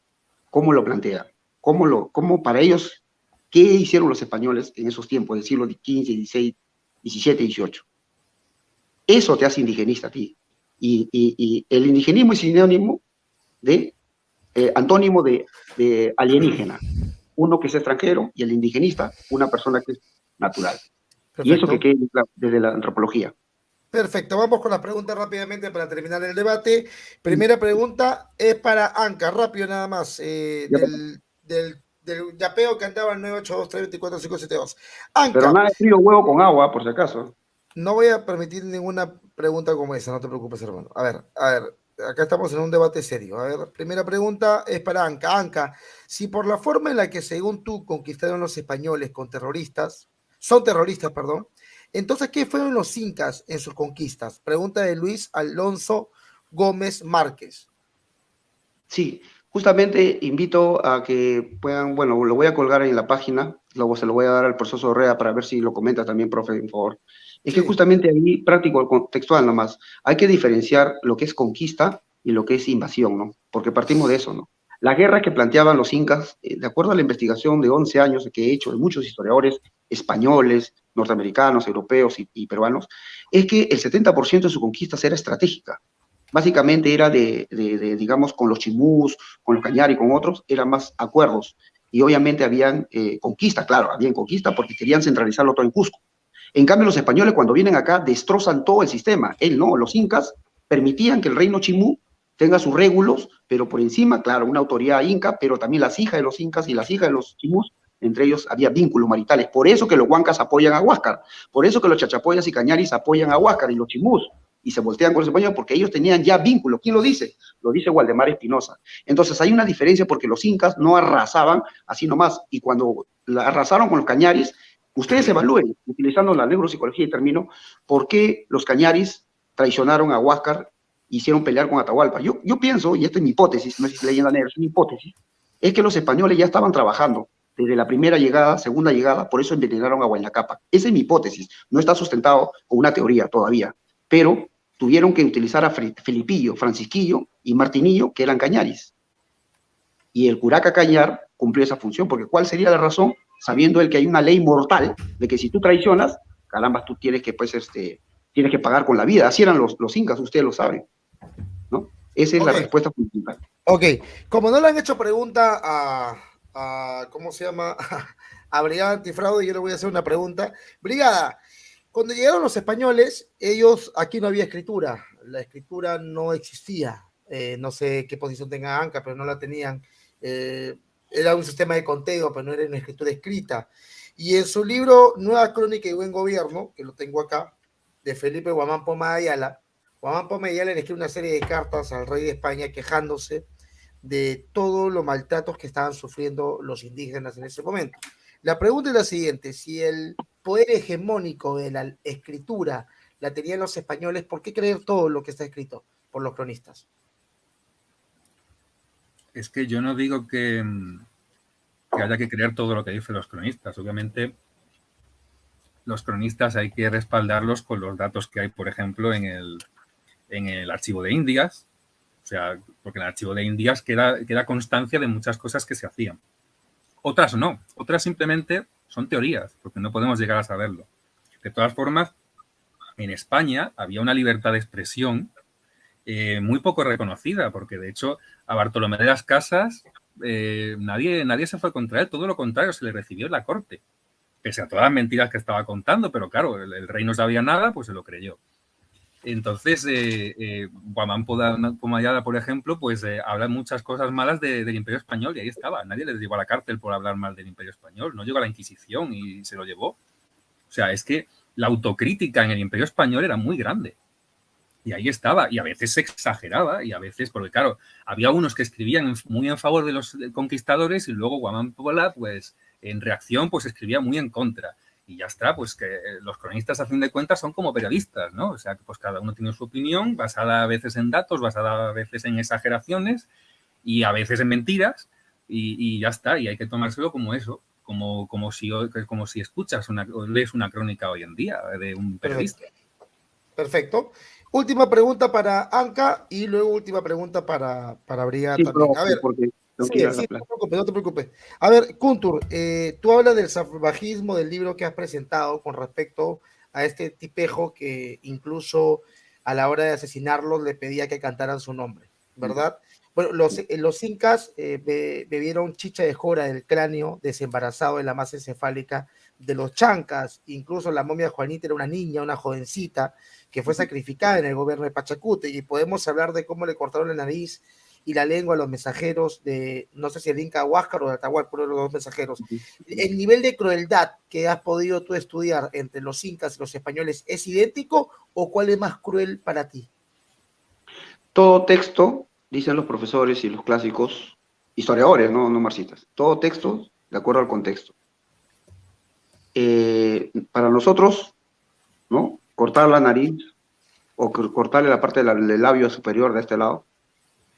¿Cómo lo plantean? ¿Cómo para ellos, qué hicieron los españoles en esos tiempos, del siglo XV, XVI, XVII, XVIII? Eso te hace indigenista a ti. Y el indigenismo es sinónimo de, antónimo de alienígena. Uno que es extranjero y el indigenista, una persona que es natural. Perfecto. Y eso que quede desde la antropología. Perfecto, vamos con las preguntas rápidamente para terminar el debate. Primera pregunta es para Anca, rápido nada más, del yapeo que andaba el 982-324-572. Anca. Pero nada de frío huevo con agua, por si acaso. No voy a permitir ninguna pregunta como esa, no te preocupes, hermano. A ver, acá estamos en un debate serio. A ver, primera pregunta es para Anca. Anca, si por la forma en la que según tú conquistaron los españoles con terroristas, son terroristas, perdón, entonces, ¿qué fueron los incas en sus conquistas? Pregunta de Luis Alonso Gómez Márquez. Sí, justamente invito a que puedan, bueno, lo voy a colgar en la página, luego se lo voy a dar al profesor Sorrea para ver si lo comenta también, profe, por favor. Es que justamente ahí, práctico, contextual nomás, hay que diferenciar lo que es conquista y lo que es invasión, ¿no? Porque partimos de eso, ¿no? La guerra que planteaban los incas, de acuerdo a la investigación de 11 años que he hecho de muchos historiadores españoles, norteamericanos, europeos y peruanos, es que el 70% de sus conquistas era estratégica. Básicamente era digamos, con los chimús, con los cañari y con otros, eran más acuerdos. Y obviamente habían conquista, claro, habían conquista porque querían centralizarlo todo en Cusco. En cambio, los españoles cuando vienen acá destrozan todo el sistema. Él no, los incas permitían que el reino chimú tenga sus régulos, pero por encima, claro, una autoridad inca, pero también las hijas de los incas y las hijas de los chimús, entre ellos había vínculos maritales. Por eso que los huancas apoyan a Huáscar, por eso que los chachapoyas y cañaris apoyan a Huáscar y los chimús, y se voltean con los españoles porque ellos tenían ya vínculos. ¿Quién lo dice? Lo dice Waldemar Espinosa. Entonces hay una diferencia porque los incas no arrasaban así nomás, y cuando arrasaron con los cañaris, ustedes evalúen, utilizando la neuropsicología y termino, por qué los cañaris traicionaron a Huáscar, hicieron pelear con Atahualpa. Yo pienso, y esta es mi hipótesis, no es leyenda negra, es una hipótesis, es que los españoles ya estaban trabajando desde la primera llegada, segunda llegada, por eso envenenaron a Huayna Cápac. Esa es mi hipótesis, no está sustentado con una teoría todavía, pero tuvieron que utilizar a Felipillo, Francisquillo y Martinillo, que eran cañaris. Y el curaca cañar cumplió esa función, porque ¿cuál sería la razón? Sabiendo él que hay una ley mortal de que si tú traicionas, caramba, tú tienes que, pues, tienes que pagar con la vida. Así eran los incas, ustedes lo saben, ¿no? Esa es la respuesta fundamental. Ok, como no le han hecho pregunta a ¿cómo se llama? A Brigada Antifraude, yo le voy a hacer una pregunta. Brigada, cuando llegaron los españoles, aquí no había escritura, la escritura no existía, no sé qué posición tenga Anca, pero no la tenían, era un sistema de conteo, pero no era una escritura escrita, y en su libro Nueva Crónica y Buen Gobierno, que lo tengo acá, de Felipe Guamán Poma de Ayala, Guamán Poma de Ayala le escribe una serie de cartas al rey de España quejándose de todos los maltratos que estaban sufriendo los indígenas en ese momento. La pregunta es la siguiente: si el poder hegemónico de la escritura, la tenían los españoles, ¿por qué creer todo lo que está escrito por los cronistas? Es que yo no digo que haya que creer todo lo que dicen los cronistas. Obviamente, los cronistas hay que respaldarlos con los datos que hay, por ejemplo, en el archivo de Indias. O sea, porque en el archivo de Indias queda constancia de muchas cosas que se hacían. Otras no. Otras simplemente son teorías, porque no podemos llegar a saberlo. De todas formas, en España había una libertad de expresión muy poco reconocida, porque de hecho a Bartolomé de las Casas nadie se fue contra él, todo lo contrario, se le recibió en la corte, pese a todas las mentiras que estaba contando, pero claro, el rey no sabía nada, pues se lo creyó. Entonces, Guamán Pomayala, por ejemplo, pues habla muchas cosas malas del Imperio Español y ahí estaba. Nadie le llevó a la cárcel por hablar mal del Imperio Español. No llegó a la Inquisición y se lo llevó. O sea, es que la autocrítica en el Imperio Español era muy grande. Y ahí estaba. Y a veces se exageraba y a veces, porque claro, había unos que escribían muy en favor de los conquistadores y luego Guamán Pola, pues en reacción, pues escribía muy en contra. Y ya está, pues que los cronistas a fin de cuentas son como periodistas, ¿no? O sea, que pues cada uno tiene su opinión, basada a veces en datos, basada a veces en exageraciones y a veces en mentiras y ya está, y hay que tomárselo como eso, como si escuchas o lees una crónica hoy en día de un periodista. Perfecto. Última pregunta para Anca y luego última pregunta para Brigada también. A ver, porque tengo que ir a la plaza. no te preocupes. A ver, Kuntur, tú hablas del salvajismo del libro que has presentado con respecto a este tipejo que incluso a la hora de asesinarlos le pedía que cantaran su nombre, ¿verdad? Bueno, los incas bebieron chicha de jora del cráneo desembarazado de la masa encefálica de los chancas. Incluso la momia de Juanita era una niña, una jovencita, que fue sacrificada en el gobierno de Pachacute, y podemos hablar de cómo le cortaron la nariz y la lengua a los mensajeros de, no sé si el Inca Huáscar o de Atahualpa, pero los dos mensajeros. ¿El nivel de crueldad que has podido tú estudiar entre los incas y los españoles es idéntico o cuál es más cruel para ti? Todo texto, dicen los profesores y los clásicos, historiadores, no marxistas, todo texto de acuerdo al contexto. Para nosotros, ¿no? Cortar la nariz o cortarle la parte del labio superior de este lado,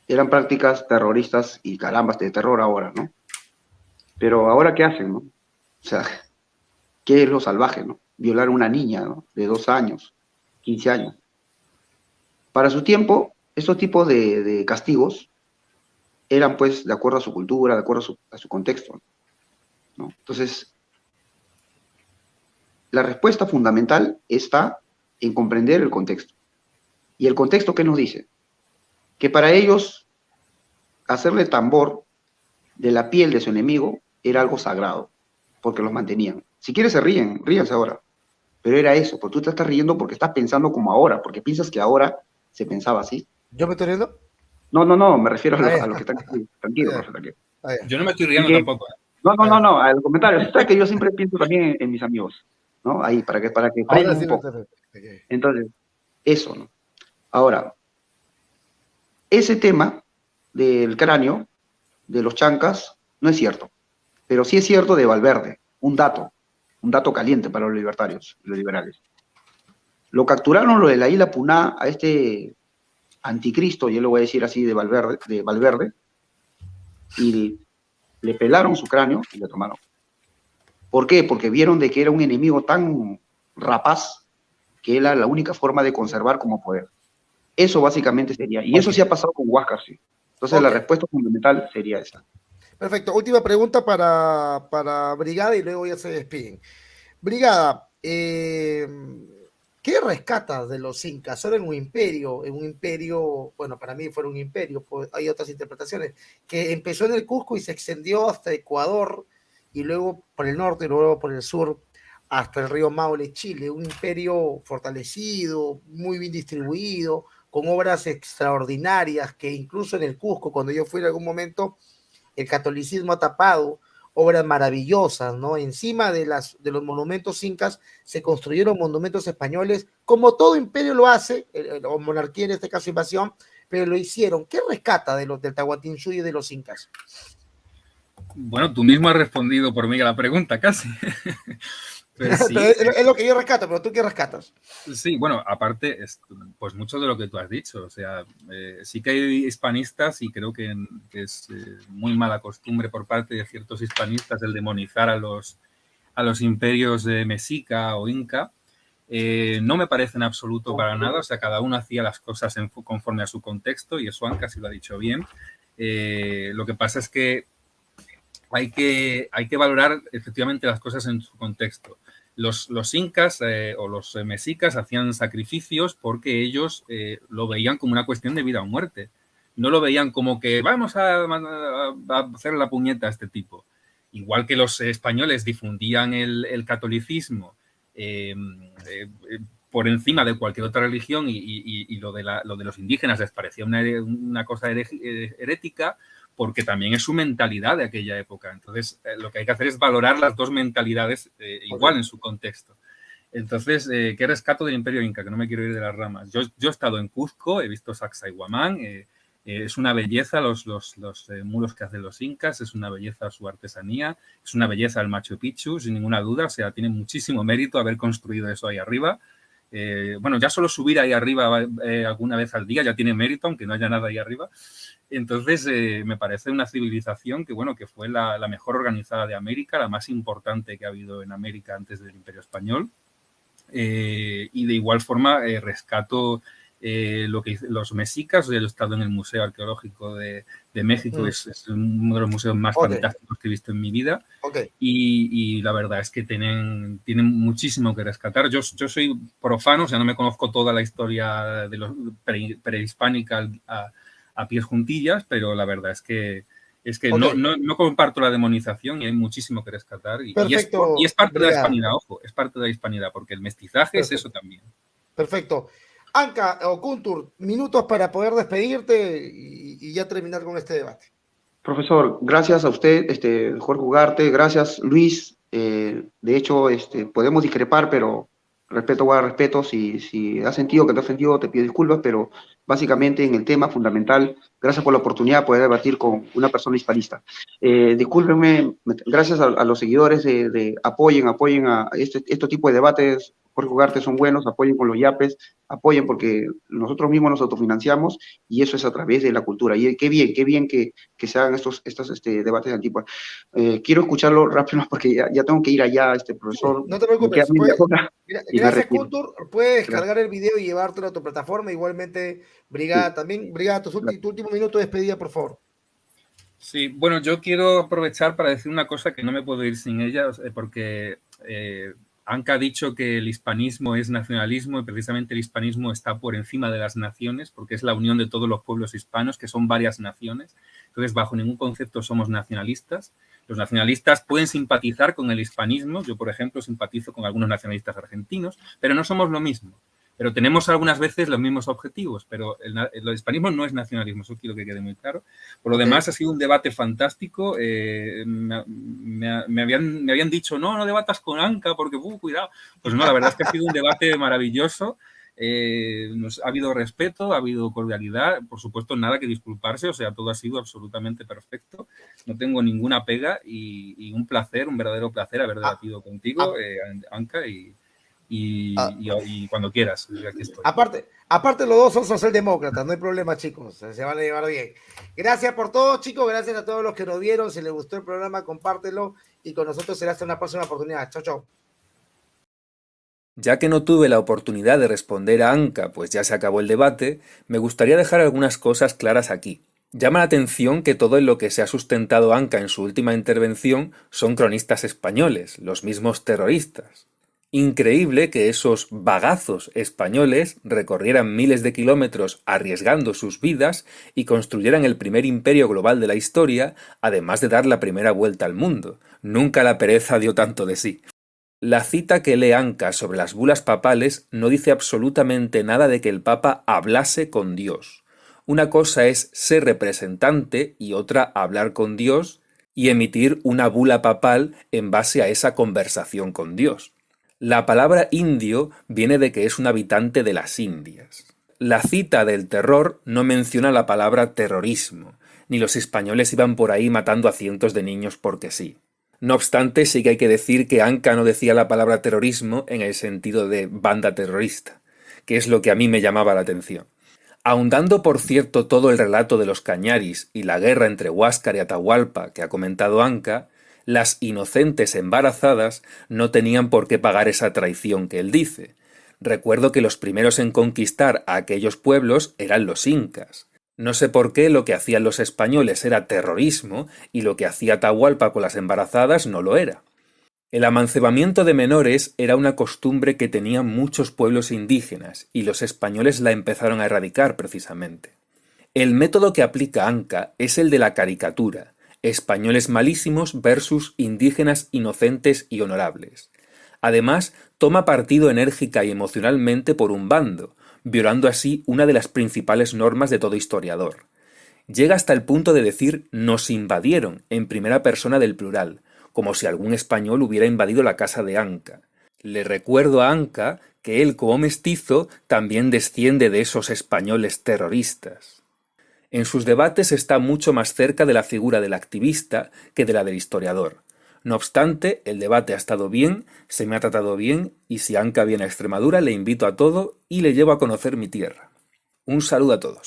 eran prácticas terroristas y carambas de terror ahora, ¿no? Pero ahora, ¿qué hacen, no? O sea, ¿qué es lo salvaje, no? Violar a una niña, ¿no? De 2 años, 15 años. Para su tiempo, estos tipos de castigos eran, pues, de acuerdo a su cultura, de acuerdo a su contexto, ¿no? Entonces, la respuesta fundamental está en comprender el contexto. ¿Y el contexto qué nos dice? Que para ellos, hacerle tambor de la piel de su enemigo era algo sagrado, porque los mantenían. Si quieres se ríen, ríanse ahora. Pero era eso, porque tú te estás riendo porque estás pensando como ahora, porque piensas que ahora se pensaba así. ¿Yo me estoy riendo? No, me refiero a lo que están aquí. Tranquilo, profe, tranquilo. Yo no me estoy riendo tampoco. No, al comentario. Sabes que yo siempre pienso también en mis amigos, ¿no? Ahí, para que frenen un poco. Entonces, eso, ¿no? Ahora, ese tema del cráneo, de los chancas, no es cierto. Pero sí es cierto de Valverde, un dato caliente para los libertarios, los liberales. Lo capturaron lo de la isla Puná a este anticristo, yo lo voy a decir así, de Valverde, y le pelaron su cráneo y le tomaron. ¿Por qué? Porque vieron de que era un enemigo tan rapaz que era la única forma de conservar como poder. Eso básicamente sería, y eso sí ha pasado con Huáscar, sí. Entonces la respuesta fundamental sería esa. Perfecto. Última pregunta para Brigada y luego ya se despiden. Brigada, ¿qué rescatas de los incas? Era en un imperio, bueno, para mí fue un imperio, pues hay otras interpretaciones, que empezó en el Cusco y se extendió hasta Ecuador y luego por el norte y luego por el sur hasta el río Maule, Chile, un imperio fortalecido, muy bien distribuido, con obras extraordinarias que incluso en el Cusco, cuando yo fui en algún momento, el catolicismo ha tapado obras maravillosas, ¿no? Encima de los monumentos incas se construyeron monumentos españoles, como todo imperio lo hace, o monarquía en este caso invasión, pero lo hicieron. ¿Qué rescata del Tahuantinsuyo y de los incas? Bueno, tú mismo has respondido por mí a la pregunta, casi. Pues Pero sí, es lo que yo rescato, pero ¿tú qué rescatas? sí, bueno, aparte, pues mucho de lo que tú has dicho, o sea, sí que hay hispanistas y creo que es muy mala costumbre por parte de ciertos hispanistas el demonizar a los imperios de Mexica o Inca. No me parece en absoluto para nada, o sea, cada uno hacía las cosas conforme a su contexto y eso Anca sí lo ha dicho bien. Lo que pasa es que hay que valorar efectivamente las cosas en su contexto. Los incas o los mexicas hacían sacrificios porque ellos lo veían como una cuestión de vida o muerte. No lo veían como que vamos a hacer la puñeta a este tipo. Igual que los españoles difundían el catolicismo eh, por encima de cualquier otra religión y lo de los indígenas les parecía una cosa herética, porque también es su mentalidad de aquella época. Entonces, lo que hay que hacer es valorar las dos mentalidades igual en su contexto. Entonces, ¿qué rescato del Imperio Inca? Que no me quiero ir de las ramas. Yo he estado en Cuzco, he visto Sacsayhuamán, es una belleza los muros que hacen los incas, es una belleza su artesanía, es una belleza el Machu Picchu, sin ninguna duda, o sea, tiene muchísimo mérito haber construido eso ahí arriba. Bueno, ya solo subir ahí arriba alguna vez al día ya tiene mérito, aunque no haya nada ahí arriba. Entonces, me parece una civilización que, bueno, que fue la mejor organizada de América, la más importante que ha habido en América antes del Imperio Español. Y de igual forma rescato lo que los mexicas. Yo he estado en el Museo Arqueológico de México, es uno de los museos más fantásticos que he visto en mi vida. Y la verdad es que tienen muchísimo que rescatar. Yo soy profano, o sea, no me conozco toda la historia de los prehispánica a pies juntillas, pero la verdad es que no comparto la demonización y hay muchísimo que rescatar. Y es parte de la hispanidad, ojo, es parte de la hispanidad, porque el mestizaje es eso también. Perfecto. Anca o Kuntur, minutos para poder despedirte y ya terminar con este debate. Profesor, gracias a usted, Jorge Ugarte, gracias Luis. De hecho, podemos discrepar, pero respeto guarda respeto. Si has sentido que te has sentido, te pido disculpas, pero básicamente en el tema fundamental, gracias por la oportunidad de poder debatir con una persona hispanista. Discúlpenme, gracias a los seguidores apoyen a este tipo de debates. Jorge Ugarte son buenos, apoyen con los yapes, apoyen porque nosotros mismos nos autofinanciamos y eso es a través de la cultura. Y qué bien que se hagan estos debates antiguos. Quiero escucharlo rápido porque ya tengo que ir allá, profesor. No te preocupes. Gracias, Kuntur. Puedes descargar el video y llevártelo a tu plataforma. Igualmente, Brigada, también. Brigada, tu último minuto de despedida, por favor. Sí, bueno, yo quiero aprovechar para decir una cosa que no me puedo ir sin ella, porque Anca ha dicho que el hispanismo es nacionalismo y precisamente el hispanismo está por encima de las naciones porque es la unión de todos los pueblos hispanos, que son varias naciones. Entonces, bajo ningún concepto somos nacionalistas. Los nacionalistas pueden simpatizar con el hispanismo. Yo, por ejemplo, simpatizo con algunos nacionalistas argentinos, pero no somos lo mismo. Pero tenemos algunas veces los mismos objetivos, pero el hispanismo no es nacionalismo, eso quiero que quede muy claro. Por lo demás, ha sido un debate fantástico. Me habían dicho, no debatas con Anca porque, cuidado. Pues no, la verdad es que ha sido un debate maravilloso. Ha habido respeto, ha habido cordialidad, por supuesto, nada que disculparse, o sea, todo ha sido absolutamente perfecto. No tengo ninguna pega y un placer, un verdadero placer haber debatido contigo, Anca, y cuando quieras, aquí estoy. Aparte los dos son socialdemócratas, no hay problema, chicos, se van a llevar bien. Gracias por todo, chicos, gracias a todos los que nos vieron. Si les gustó el programa, compártelo y con nosotros será hasta una próxima oportunidad. Chao. Ya que no tuve la oportunidad de responder a Anca, pues ya se acabó el debate, me gustaría dejar algunas cosas claras aquí. Llama la atención que todo en lo que se ha sustentado Anca en su última intervención son cronistas españoles, los mismos terroristas. Increíble que esos bagazos españoles recorrieran miles de kilómetros arriesgando sus vidas y construyeran el primer imperio global de la historia, además de dar la primera vuelta al mundo. Nunca la pereza dio tanto de sí. La cita que lee Anca sobre las bulas papales no dice absolutamente nada de que el Papa hablase con Dios. Una cosa es ser representante y otra hablar con Dios y emitir una bula papal en base a esa conversación con Dios. La palabra indio viene de que es un habitante de las Indias. La cita del terror no menciona la palabra terrorismo, ni los españoles iban por ahí matando a cientos de niños porque sí. No obstante, sí que hay que decir que Anca no decía la palabra terrorismo en el sentido de banda terrorista, que es lo que a mí me llamaba la atención. Ahondando, por cierto, todo el relato de los Cañaris y la guerra entre Huáscar y Atahualpa que ha comentado Anca, las inocentes embarazadas no tenían por qué pagar esa traición que él dice. Recuerdo que los primeros en conquistar a aquellos pueblos eran los incas. No sé por qué lo que hacían los españoles era terrorismo y lo que hacía Atahualpa con las embarazadas no lo era. El amancebamiento de menores era una costumbre que tenían muchos pueblos indígenas y los españoles la empezaron a erradicar precisamente. El método que aplica Anca es el de la caricatura, españoles malísimos versus indígenas inocentes y honorables. Además, toma partido enérgica y emocionalmente por un bando, violando así una de las principales normas de todo historiador. Llega hasta el punto de decir «nos invadieron» en primera persona del plural, como si algún español hubiera invadido la casa de Anca. Le recuerdo a Anca que él como mestizo también desciende de esos españoles terroristas. En sus debates está mucho más cerca de la figura del activista que de la del historiador. No obstante, el debate ha estado bien, se me ha tratado bien y si Anca viene a Extremadura le invito a todo y le llevo a conocer mi tierra. Un saludo a todos.